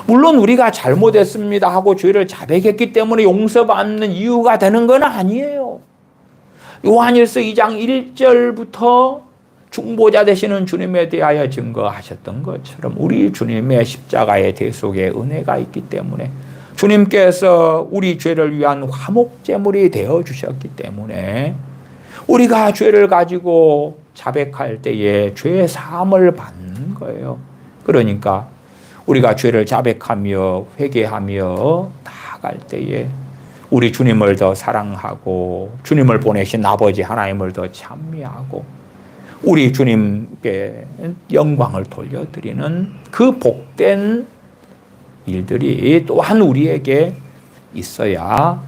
물론 우리가 잘못했습니다 하고 죄를 자백했기 때문에 용서받는 이유가 되는 건 아니에요. 요한일서 2장 1절부터 중보자 되시는 주님에 대하여 증거하셨던 것처럼 우리 주님의 십자가의 대속의 은혜가 있기 때문에 주님께서 우리 죄를 위한 화목제물이 되어주셨기 때문에 우리가 죄를 가지고 자백할 때에 죄의 사함을 받는 거예요. 그러니까 우리가 죄를 자백하며 회개하며 나아갈 때에 우리 주님을 더 사랑하고 주님을 보내신 아버지 하나님을 더 찬미하고 우리 주님께 영광을 돌려드리는 그 복된 일들이 또한 우리에게 있어야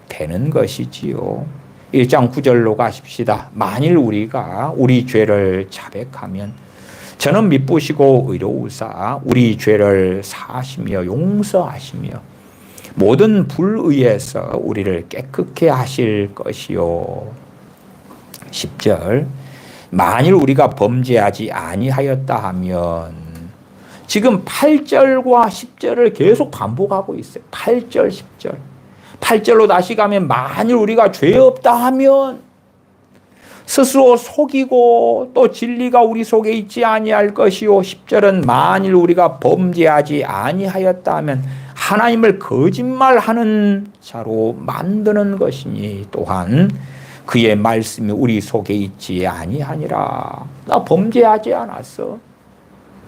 되는 것이지요. 1장 9절로 가십시다. 만일 우리가 우리 죄를 자백하면 저는 미쁘시고 의로우사 우리 죄를 사하시며 용서하시며 모든 불의에서 우리를 깨끗게 하실 것이요. 10절 만일 우리가 범죄하지 아니하였다 하면 지금 8절과 10절을 계속 반복하고 있어요. 8절, 10절. 8절로 다시 가면 만일 우리가 죄 없다 하면 스스로 속이고 또 진리가 우리 속에 있지 아니할 것이요. 10절은 만일 우리가 범죄하지 아니하였다 하면 하나님을 거짓말하는 자로 만드는 것이니 또한 그의 말씀이 우리 속에 있지 아니하니라. 나 범죄하지 않았어.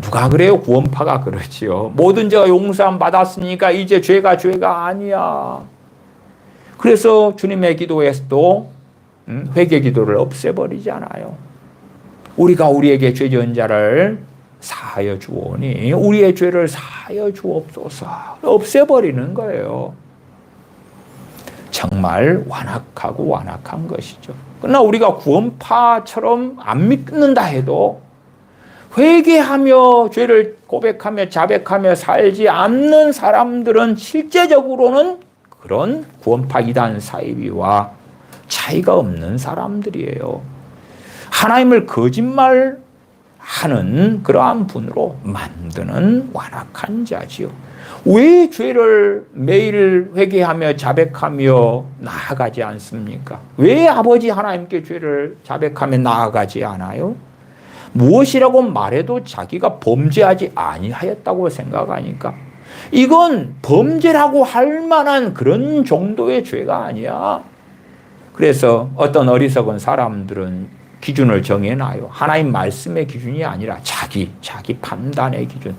누가 그래요? 구원파가 그러지요. 모든 죄가 용서함 받았으니까 이제 죄가 아니야. 그래서 주님의 기도에서도 회개 기도를 없애버리잖아요. 우리가 우리에게 죄 지은 자를 사하여 주오니 우리의 죄를 사하여 주옵소서. 없애버리는 거예요. 정말 완악한 것이죠. 그러나 우리가 구원파처럼 안 믿는다 해도 회개하며 죄를 고백하며 자백하며 살지 않는 사람들은 실제적으로는 그런 구원파 이단 사이비와 차이가 없는 사람들이에요. 하나님을 거짓말하는 그러한 분으로 만드는 완악한 자지요. 왜 죄를 매일 회개하며 자백하며 나아가지 않습니까? 왜 아버지 하나님께 죄를 자백하며 나아가지 않아요? 무엇이라고 말해도 자기가 범죄하지 아니하였다고 생각하니까 이건 범죄라고 할 만한 그런 정도의 죄가 아니야. 그래서 어떤 어리석은 사람들은 기준을 정해놔요. 하나님 말씀의 기준이 아니라 자기 판단의 기준.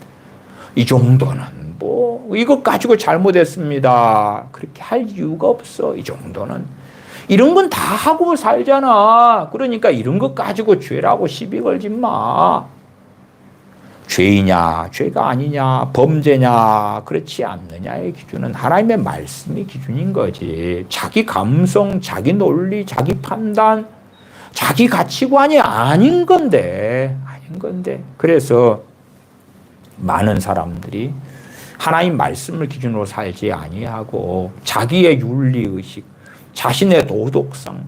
이 정도는 뭐 이것 가지고 잘못했습니다. 그렇게 할 이유가 없어. 이 정도는. 이런 건 다 하고 살잖아. 그러니까 이런 것 가지고 죄라고 시비 걸지 마. 죄이냐, 죄가 아니냐, 범죄냐, 그렇지 않느냐의 기준은 하나님의 말씀이 기준인 거지. 자기 감성, 자기 논리, 자기 판단, 자기 가치관이 아닌 건데. 그래서 많은 사람들이 하나님 말씀을 기준으로 살지 아니하고 자기의 윤리의식, 자신의 도덕성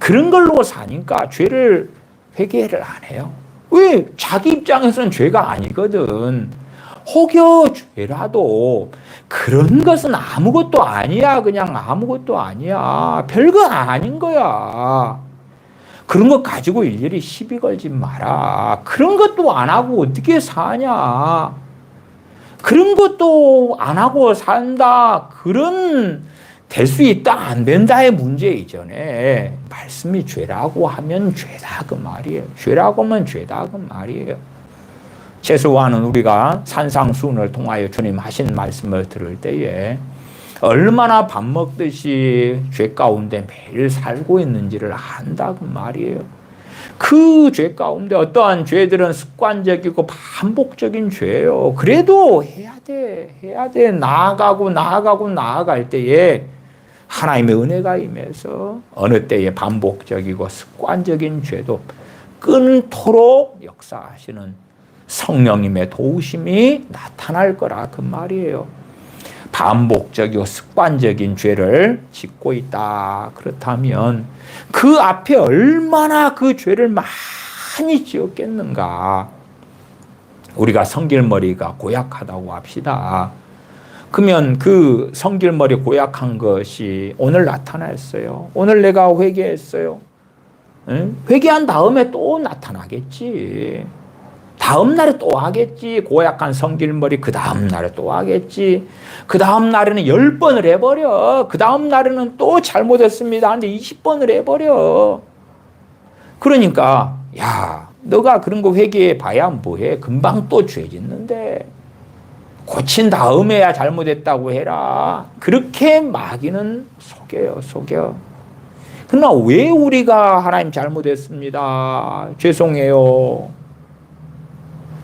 그런 걸로 사니까 죄를 회개를 안 해요. 왜? 자기 입장에서는 죄가 아니거든. 혹여 죄라도 그런 것은 아무것도 아니야. 그냥 아무것도 아니야. 별거 아닌 거야. 그런 것 가지고 일일이 시비 걸지 마라. 그런 것도 안 하고 어떻게 사냐. 그런 것도 안 하고 산다. 그런 될 수 있다 안 된다의 문제 이전에 말씀이 죄라고 하면 죄다 그 말이에요. 죄라고 하면 죄다 그 말이에요. 최소한은 우리가 산상수훈을 통하여 주님 하신 말씀을 들을 때에 얼마나 밥 먹듯이 죄 가운데 매일 살고 있는지를 안다 그 말이에요. 그 죄 가운데 어떠한 죄들은 습관적이고 반복적인 죄예요. 그래도 해야 돼. 나아갈 때에 하나님의 은혜가 임해서 어느 때에 반복적이고 습관적인 죄도 끊도록 역사하시는 성령님의 도우심이 나타날 거라 그 말이에요. 반복적이고 습관적인 죄를 짓고 있다. 그렇다면 그 앞에 얼마나 그 죄를 많이 지었겠는가. 우리가 성길머리가 고약하다고 합시다. 그러면 그 성길머리 고약한 것이 오늘 나타났어요. 오늘 내가 회개했어요. 응? 회개한 다음에 또 나타나겠지. 다음 날에 또 하겠지. 고약한 성길머리 그 다음 날에 또 하겠지. 그 다음 날에는 10번을 해버려. 그 다음 날에는 또 잘못했습니다 하는데 20번을 해버려. 그러니까 야 너가 그런 거 회개해 봐야 뭐해. 금방 또 죄 짓는데. 고친 다음에야 잘못했다고 해라. 그렇게 마귀는 속여. 그러나 왜 우리가 하나님 잘못했습니다. 죄송해요.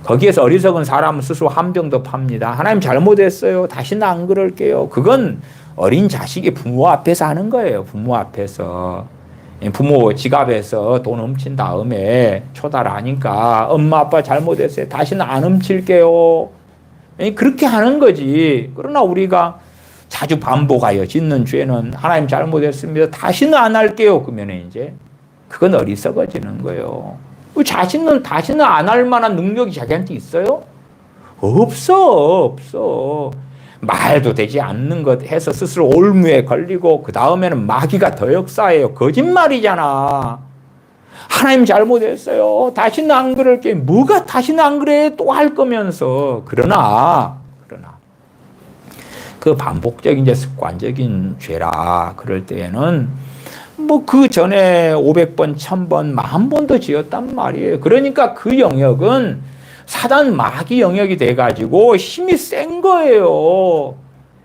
거기에서 어리석은 사람은 스스로 함정도 팝니다. 하나님 잘못했어요. 다시는 안 그럴게요. 그건 어린 자식이 부모 앞에서 하는 거예요. 부모 앞에서. 부모 지갑에서 돈 훔친 다음에 초달하니까 엄마 아빠 잘못했어요. 다시는 안 훔칠게요. 그렇게 하는 거지. 그러나 우리가 자주 반복하여 짓는 죄는 하나님 잘못했습니다. 다시는 안 할게요. 그러면 이제 그건 어리석어지는 거예요. 자신은 다시는 안 할 만한 능력이 자기한테 있어요? 없어. 말도 되지 않는 것 해서 스스로 올무에 걸리고 그 다음에는 마귀가 더 역사해요. 거짓말이잖아. 하나님 잘못했어요. 다시는 안 그럴게. 뭐가 다시는 안 그래? 또 할 거면서. 그러나 그 반복적인 이제 습관적인 죄라 그럴 때에는 뭐 그 전에 500번, 1000번, 10,000번도 지었단 말이에요. 그러니까 그 영역은 사단 마귀 영역이 돼가지고 힘이 센 거예요.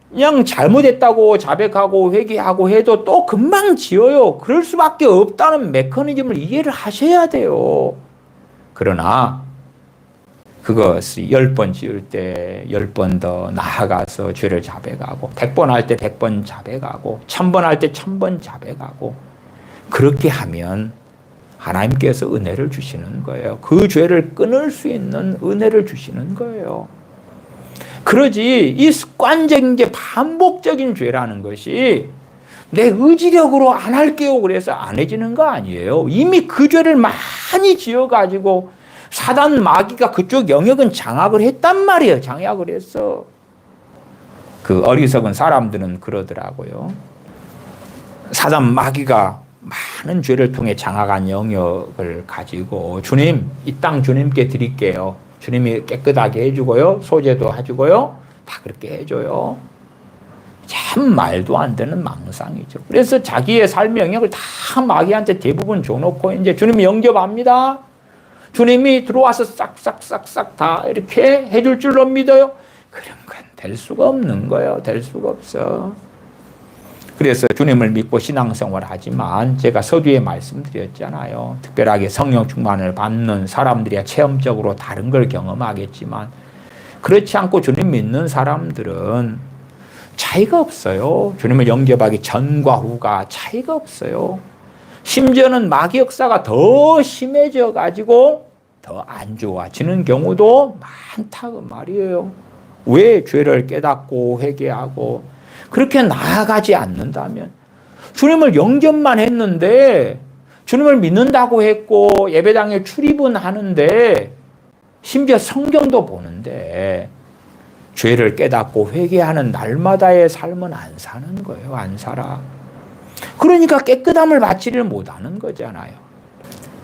그냥 잘못했다고 자백하고 회개하고 해도 또 금방 지어요. 그럴 수밖에 없다는 메커니즘을 이해를 하셔야 돼요. 그러나 그것을 10번 지을 때 10번 더 나아가서 죄를 자백하고 100번 할 때 100번 자백하고 1000번 할 때 1000번 자백하고 그렇게 하면 하나님께서 은혜를 주시는 거예요. 그 죄를 끊을 수 있는 은혜를 주시는 거예요. 그러지 이 습관적인 게 반복적인 죄라는 것이 내 의지력으로 안 할게요 그래서 안 해지는 거 아니에요. 이미 그 죄를 많이 지어가지고 사단 마귀가 그쪽 영역은 장악을 했단 말이에요. 장악을 했어. 그 어리석은 사람들은 그러더라고요. 사단 마귀가 많은 죄를 통해 장악한 영역을 가지고 주님, 이 땅 주님께 드릴게요. 주님이 깨끗하게 해주고요. 소재도 해주고요. 다 그렇게 해줘요. 참 말도 안 되는 망상이죠. 그래서 자기의 삶의 영역을 다 마귀한테 대부분 줘놓고 이제 주님이 영접합니다. 주님이 들어와서 싹싹싹싹 다 이렇게 해줄 줄로 믿어요. 그런 건 될 수가 없는 거예요. 될 수가 없어. 그래서 주님을 믿고 신앙생활을 하지만 제가 서두에 말씀드렸잖아요. 특별하게 성령 충만을 받는 사람들이야 체험적으로 다른 걸 경험하겠지만 그렇지 않고 주님 믿는 사람들은 차이가 없어요. 주님을 영접하기 전과 후가 차이가 없어요. 심지어는 마귀 역사가 더 심해져 가지고 더 안 좋아지는 경우도 많다고 말이에요. 왜 죄를 깨닫고 회개하고 그렇게 나아가지 않는다면 주님을 영접만 했는데 주님을 믿는다고 했고 예배당에 출입은 하는데 심지어 성경도 보는데 죄를 깨닫고 회개하는 날마다의 삶은 안 사는 거예요. 안 살아. 그러니까 깨끗함을 받지를 못하는 거잖아요.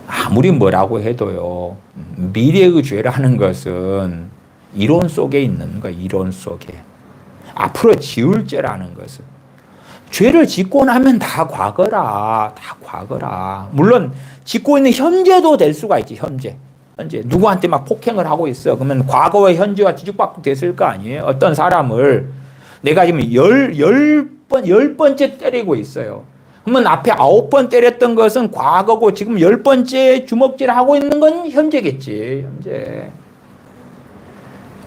아무리 뭐라고 해도요. 미래의 죄라는 것은 이론 속에 있는 거예요. 이론 속에. 앞으로 지을 죄라는 것은. 죄를 짓고 나면 다 과거라. 다 과거라. 물론 짓고 있는 현재도 될 수가 있지. 현재. 누구한테 막 폭행을 하고 있어. 그러면 과거와 현재와 뒤죽박죽 됐을 거 아니에요. 어떤 사람을 내가 지금 열 번째 때리고 있어요. 그러면 앞에 9번 때렸던 것은 과거고 지금 10번째 주먹질을 하고 있는 건 현재겠지. 현재.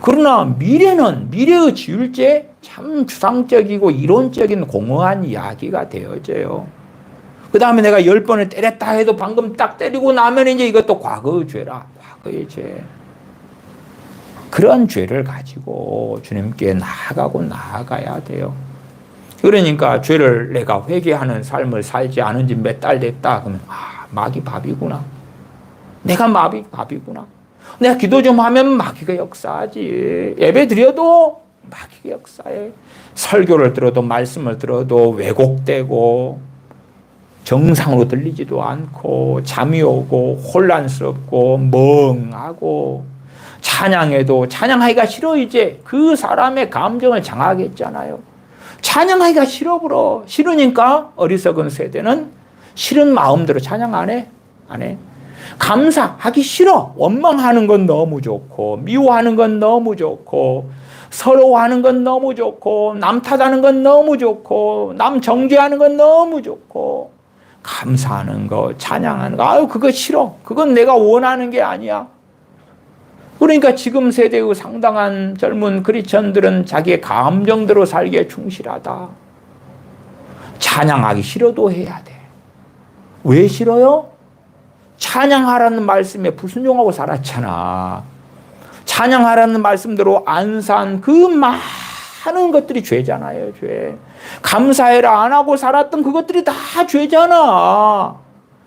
그러나 미래의 지울죄 참 주상적이고 이론적인 공허한 이야기가 되어져요. 그 다음에 내가 10번을 때렸다 해도 방금 딱 때리고 나면 이제 이것도 과거의 죄라. 과거의 죄. 그런 죄를 가지고 주님께 나아가야 돼요. 그러니까 죄를 내가 회개하는 삶을 살지 않은 지 몇 달 됐다. 그러면 마귀 밥이구나. 내가 마귀 밥이구나. 내가 기도 좀 하면 마귀가 역사하지. 예배 드려도 마귀가 역사해. 설교를 들어도 말씀을 들어도 왜곡되고 정상으로 들리지도 않고 잠이 오고 혼란스럽고 멍하고 찬양해도 찬양하기가 싫어. 이제 그 사람의 감정을 장악했잖아요. 찬양하기가 싫으니까 어리석은 세대는 싫은 마음대로 찬양 안 해. 감사하기 싫어. 원망하는 건 너무 좋고 미워하는 건 너무 좋고 서러워하는 건 너무 좋고 남 탓하는 건 너무 좋고 남 정죄하는 건 너무 좋고 감사하는 거 찬양하는 거 그거 싫어. 그건 내가 원하는 게 아니야. 그러니까 지금 세대의 상당한 젊은 크리스천들은 자기의 감정대로 살기에 충실하다. 찬양하기 싫어도 해야 돼. 왜 싫어요? 찬양하라는 말씀에 불순종하고 살았잖아. 찬양하라는 말씀대로 안 산 그 많은 것들이 죄잖아요. 죄. 감사해라 안 하고 살았던 그것들이 다 죄잖아.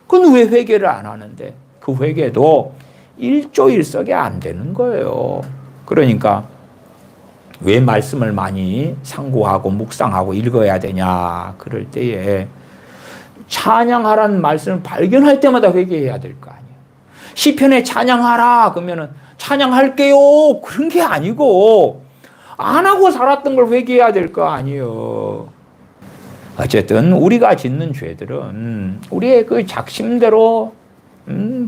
그건 왜 회개를 안 하는데? 그 회개도 일조일석에 안 되는 거예요. 그러니까 왜 말씀을 많이 상고하고 묵상하고 읽어야 되냐. 그럴 때에 찬양하라는 말씀을 발견할 때마다 회개해야 될 거 아니에요. 시편에 찬양하라 그러면은 찬양할게요. 그런 게 아니고 안 하고 살았던 걸 회개해야 될 거 아니에요. 어쨌든 우리가 짓는 죄들은 우리의 그 작심대로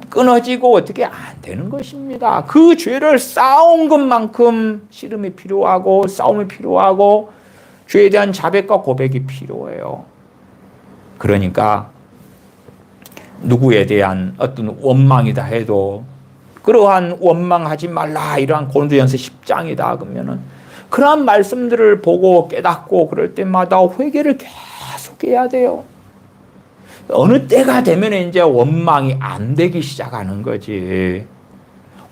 끊어지고 어떻게 안 되는 것입니다. 그 죄를 쌓아온 것만큼 씨름이 필요하고 싸움이 필요하고 죄에 대한 자백과 고백이 필요해요. 그러니까 누구에 대한 어떤 원망이다 해도 그러한 원망하지 말라 이러한 고린도전서 10장이다 그러면은 그러한 말씀들을 보고 깨닫고 그럴 때마다 회개를 계속해야 돼요. 어느 때가 되면 이제 원망이 안 되기 시작하는 거지.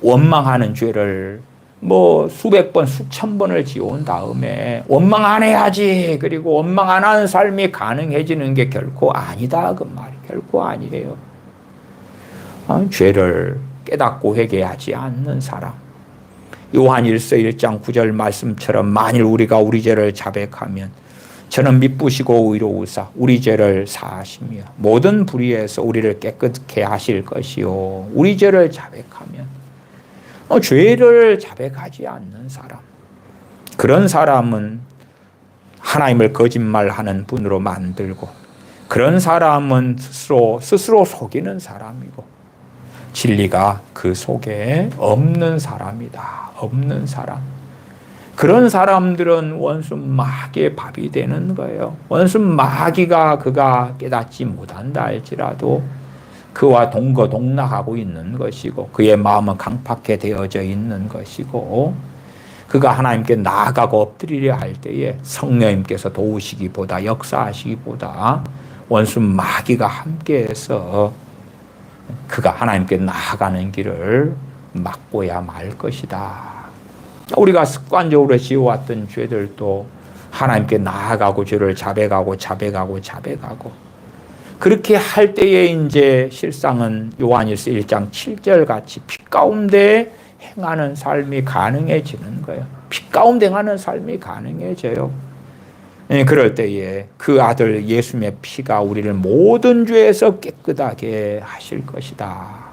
원망하는 죄를 뭐 수백 번, 수천 번을 지어온 다음에 원망 안 해야지. 그리고 원망 안 하는 삶이 가능해지는 게 결코 아니다. 그 말이 결코 아니에요. 죄를 깨닫고 회개하지 않는 사람. 요한 1서 1장 9절 말씀처럼 만일 우리가 우리 죄를 자백하면 저는 미쁘시고 의로우사 우리 죄를 사하시며 모든 불의에서 우리를 깨끗게 하실 것이요. 우리 죄를 자백하면 죄를 자백하지 않는 사람, 그런 사람은 하나님을 거짓말하는 분으로 만들고, 그런 사람은 스스로 속이는 사람이고, 진리가 그 속에 없는 사람이다. 없는 사람. 그런 사람들은 원수 마귀의 밥이 되는 거예요. 원수 마귀가 그가 깨닫지 못한다 할지라도 그와 동거동락하고 있는 것이고, 그의 마음은 강팍해 되어져 있는 것이고, 그가 하나님께 나아가고 엎드리려 할 때에 성령님께서 도우시기보다, 역사하시기보다 원수 마귀가 함께해서 그가 하나님께 나아가는 길을 막고야 말 것이다. 우리가 습관적으로 지어왔던 죄들도 하나님께 나아가고 죄를 자백하고 그렇게 할 때에 이제 실상은 요한일서 1장 7절 같이 피 가운데 행하는 삶이 가능해지는 거예요. 피 가운데 행하는 삶이 가능해져요. 그럴 때에 그 아들 예수님의 피가 우리를 모든 죄에서 깨끗하게 하실 것이다.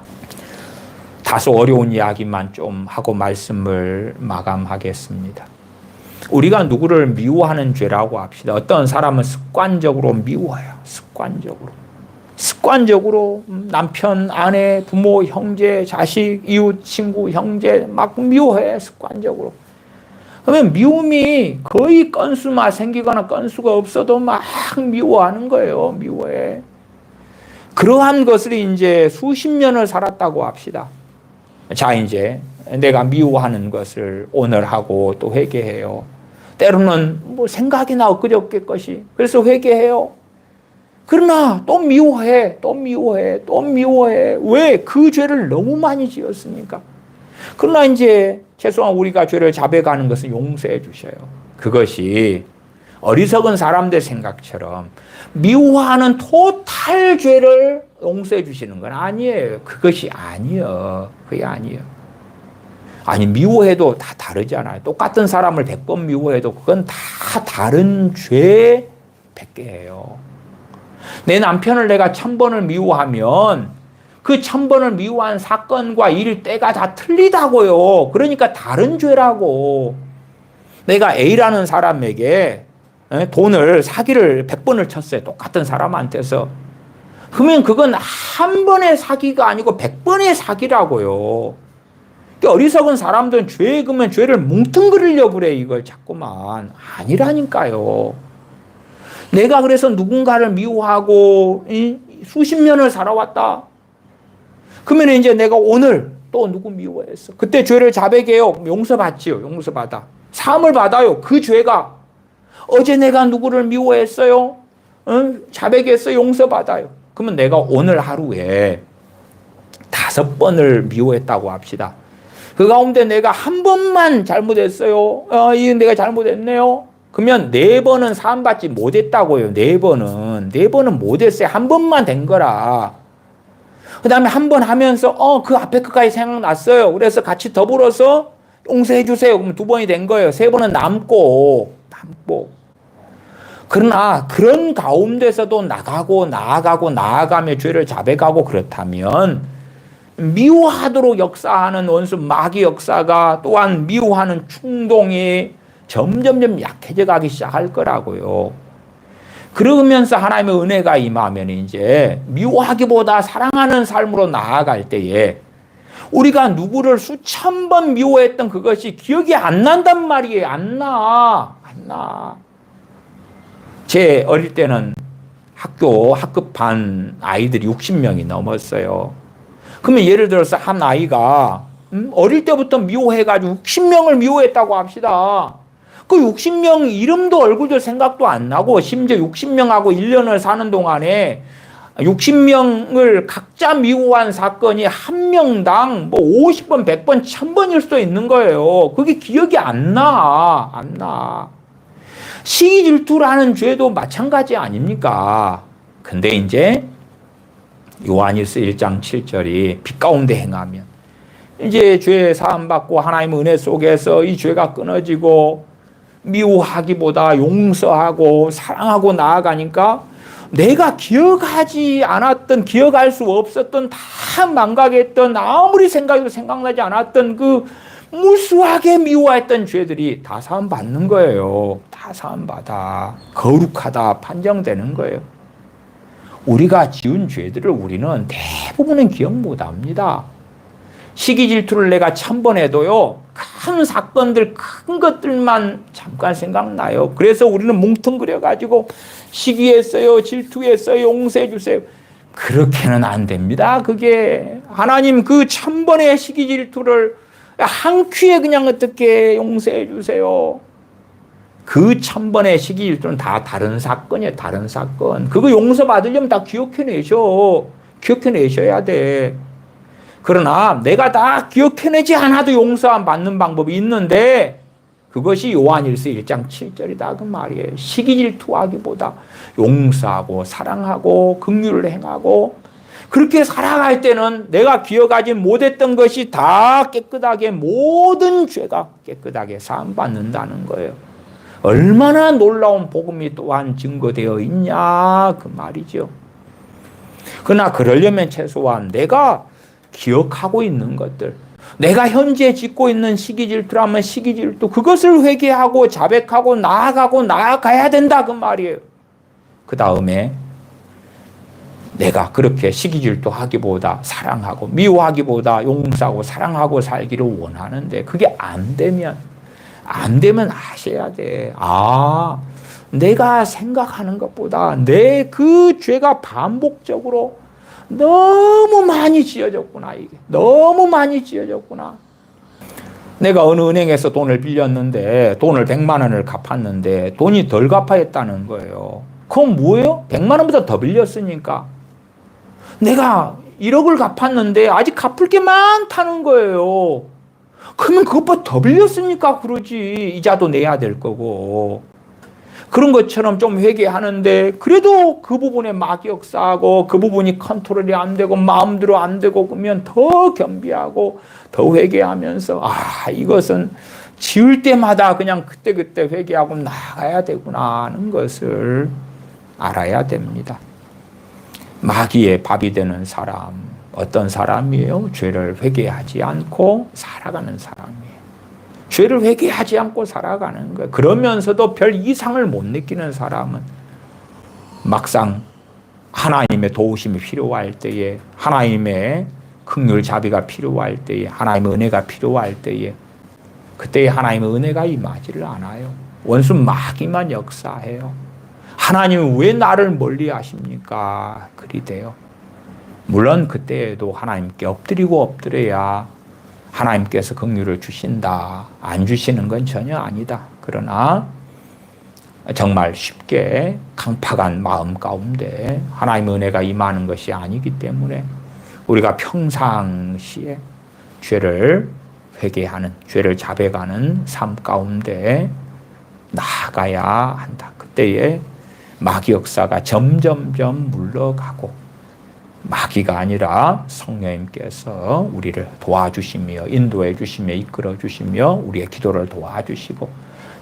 다소 어려운 이야기만 좀 하고 말씀을 마감하겠습니다. 우리가 누구를 미워하는 죄라고 합시다. 어떤 사람은 습관적으로 미워해요. 습관적으로 남편, 아내, 부모, 형제, 자식, 이웃, 친구, 형제 막 미워해. 습관적으로. 그러면 미움이 거의 건수만 생기거나 건수가 없어도 막 미워하는 거예요. 미워해. 그러한 것을 이제 수십 년을 살았다고 합시다. 자, 이제 내가 미워하는 것을 오늘 하고 또 회개해요. 때로는 뭐 생각이나 엊그저께 것이. 그래서 회개해요. 그러나 또 미워해. 왜? 그 죄를 너무 많이 지었으니까. 그러나 이제 최소한 우리가 죄를 자백하는 것은 용서해 주셔요. 그것이 어리석은 사람들 생각처럼 미워하는 토탈 죄를 용서해 주시는 건 아니에요. 그것이 아니에요. 그게 아니에요. 아니, 미워해도 다 다르잖아요. 똑같은 사람을 100번 미워해도 그건 다 다른 죄 100개예요. 내 남편을 내가 1000번을 미워하면 그 1000번을 미워한 사건과 일 때가 다 틀리다고요. 그러니까 다른 죄라고. 내가 A라는 사람에게 돈을 사기를 100번을 쳤어요. 똑같은 사람한테서. 그러면 그건 한 번의 사기가 아니고 100번의 사기라고요. 어리석은 사람들은 죄에 그러면 죄를 뭉뚱그리려고 그래. 이걸 자꾸만. 아니라니까요. 내가 그래서 누군가를 미워하고 수십 년을 살아왔다. 그러면 이제 내가 오늘 또 누구 미워했어. 그때 죄를 자백해요. 용서받지요. 용서받아. 사함을 받아요. 그 죄가. 어제 내가 누구를 미워했어요. 자백했어요. 용서받아요. 그러면 내가 오늘 하루에 5번을 미워했다고 합시다. 그 가운데 내가 한 번만 잘못했어요. 이건 내가 잘못했네요. 그러면 4번은 사함받지 못했다고요. 4번은 못했어요. 한 번만 된 거라. 그 다음에 한 번 하면서 그 앞에 끝까지 생각났어요. 그래서 같이 더불어서 용서해 주세요. 그럼 2번이 된 거예요. 3번은 남고. 그러나 그런 가운데서도 나아가며 죄를 자백하고 그렇다면 미워하도록 역사하는 원수 마귀 역사가 또한 미워하는 충동이 점점점 약해져 가기 시작할 거라고요. 그러면서 하나님의 은혜가 임하면 이제 미워하기보다 사랑하는 삶으로 나아갈 때에 우리가 누구를 수천 번 미워했던 그것이 기억이 안 난단 말이에요. 안 나. 제 어릴 때는 학급반 아이들이 60명이 넘었어요. 그러면 예를 들어서 한 아이가 어릴 때부터 미워해가지고 60명을 미워했다고 합시다. 그 60명 이름도 얼굴도 생각도 안 나고 심지어 60명하고 1년을 사는 동안에 60명을 각자 미워한 사건이 한 명당 뭐 50번, 100번, 1000번일 수도 있는 거예요. 그게 기억이 안 나. 시기 질투라는 죄도 마찬가지 아닙니까? 근데 이제 요한일서 1장 7절이 빛 가운데 행하면 이제 죄 사함 받고 하나님의 은혜 속에서 이 죄가 끊어지고 미워하기보다 용서하고 사랑하고 나아가니까 내가 기억하지 않았던, 기억할 수 없었던, 다 망각했던, 아무리 생각해도 생각나지 않았던 그 무수하게 미워했던 죄들이 다 사함 받는 거예요. 다 사함 받아. 거룩하다 판정되는 거예요. 우리가 지은 죄들을 우리는 대부분은 기억 못 합니다. 시기 질투를 내가 1000번 해도요, 큰 사건들, 큰 것들만 잠깐 생각나요. 그래서 우리는 뭉텅그려가지고 시기했어요, 질투했어요, 용서해주세요. 그렇게는 안 됩니다. 그게 하나님 그 1000번의 시기 질투를 한 큐에 그냥 어떻게 용서해주세요. 그 1000번의 시기 질투는 다 다른 사건이에요. 다른 사건. 그거 용서받으려면 다 기억해내셔야 돼. 그러나 내가 다 기억해내지 않아도 용서 받는 방법이 있는데 그것이 요한일서 1장 7절이다 그 말이에요. 시기 질투하기보다 용서하고 사랑하고 긍휼을 행하고 그렇게 살아갈 때는 내가 기억하지 못했던 것이 다 깨끗하게 모든 죄가 깨끗하게 사함받는다는 거예요. 얼마나 놀라운 복음이 또한 증거되어 있냐 그 말이죠. 그러나 그러려면 최소한 내가 기억하고 있는 것들, 내가 현재 짓고 있는 시기 질투라면 시기 질투, 그것을 회개하고 자백하고 나아가야 된다 그 말이에요. 그 다음에 내가 그렇게 시기 질투하기보다 사랑하고 미워하기보다 용서하고 사랑하고 살기를 원하는데 그게 안 되면 아셔야 돼. 내가 생각하는 것보다 내 그 죄가 반복적으로 너무 많이 지어졌구나. 이게 너무 많이 지어졌구나. 내가 어느 은행에서 돈을 빌렸는데 돈을 100만 원을 갚았는데 돈이 덜 갚아했다는 거예요. 그건 뭐예요? 100만 원보다 더 빌렸으니까 내가 1억을 갚았는데 아직 갚을 게 많다는 거예요. 그러면 그것보다 더 빌렸으니까 그러지. 이자도 내야 될 거고. 그런 것처럼 좀 회개하는데 그래도 그 부분에 막이 역사하고 그 부분이 컨트롤이 안 되고 마음대로 안 되고 그러면 더 겸비하고 더 회개하면서 이것은 지을 때마다 그냥 그때그때 회개하고 나가야 되구나 하는 것을 알아야 됩니다. 마귀의 밥이 되는 사람 어떤 사람이에요? 죄를 회개하지 않고 살아가는 사람이에요. 죄를 회개하지 않고 살아가는 거예요. 그러면서도 별 이상을 못 느끼는 사람은 막상 하나님의 도우심이 필요할 때에 하나님의 긍휼 자비가 필요할 때에 하나님의 은혜가 필요할 때에 그때에 하나님의 은혜가 임하지를 않아요. 원수 마귀만 역사해요. 하나님은 왜 나를 멀리 하십니까? 그리 돼요. 물론 그때에도 하나님께 엎드려야 하나님께서 긍휼을 주신다. 안 주시는 건 전혀 아니다. 그러나 정말 쉽게 강팍한 마음 가운데 하나님의 은혜가 임하는 것이 아니기 때문에 우리가 평상시에 죄를 회개하는, 죄를 자백하는 삶 가운데 나아가야 한다. 그때에 마귀 역사가 점점점 물러가고 마귀가 아니라 성령님께서 우리를 도와주시며 인도해 주시며 이끌어 주시며 우리의 기도를 도와주시고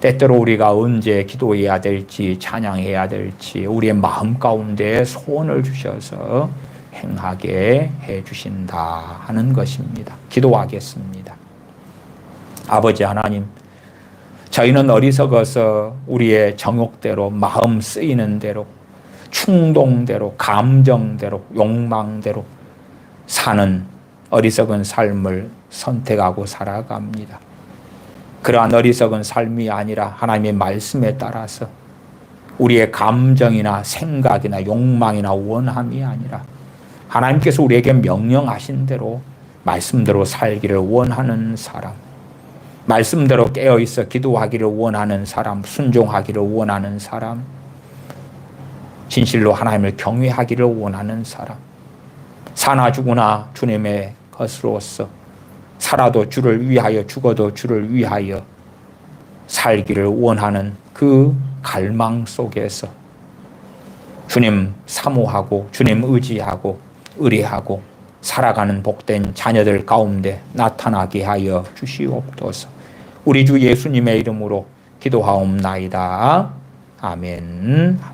때때로 우리가 언제 기도해야 될지 찬양해야 될지 우리의 마음 가운데 소원을 주셔서 행하게 해 주신다 하는 것입니다. 기도하겠습니다. 아버지 하나님, 저희는 어리석어서 우리의 정욕대로 마음 쓰이는 대로 충동대로 감정대로 욕망대로 사는 어리석은 삶을 선택하고 살아갑니다. 그러한 어리석은 삶이 아니라 하나님의 말씀에 따라서 우리의 감정이나 생각이나 욕망이나 원함이 아니라 하나님께서 우리에게 명령하신 대로 말씀대로 살기를 원하는 사람, 말씀대로 깨어있어 기도하기를 원하는 사람, 순종하기를 원하는 사람, 진실로 하나님을 경외하기를 원하는 사람, 사나 죽으나 주님의 것으로서 살아도 주를 위하여 죽어도 주를 위하여 살기를 원하는 그 갈망 속에서 주님 사모하고 주님 의지하고 의뢰하고 살아가는 복된 자녀들 가운데 나타나게 하여 주시옵소서. 우리 주 예수님의 이름으로 기도하옵나이다. 아멘.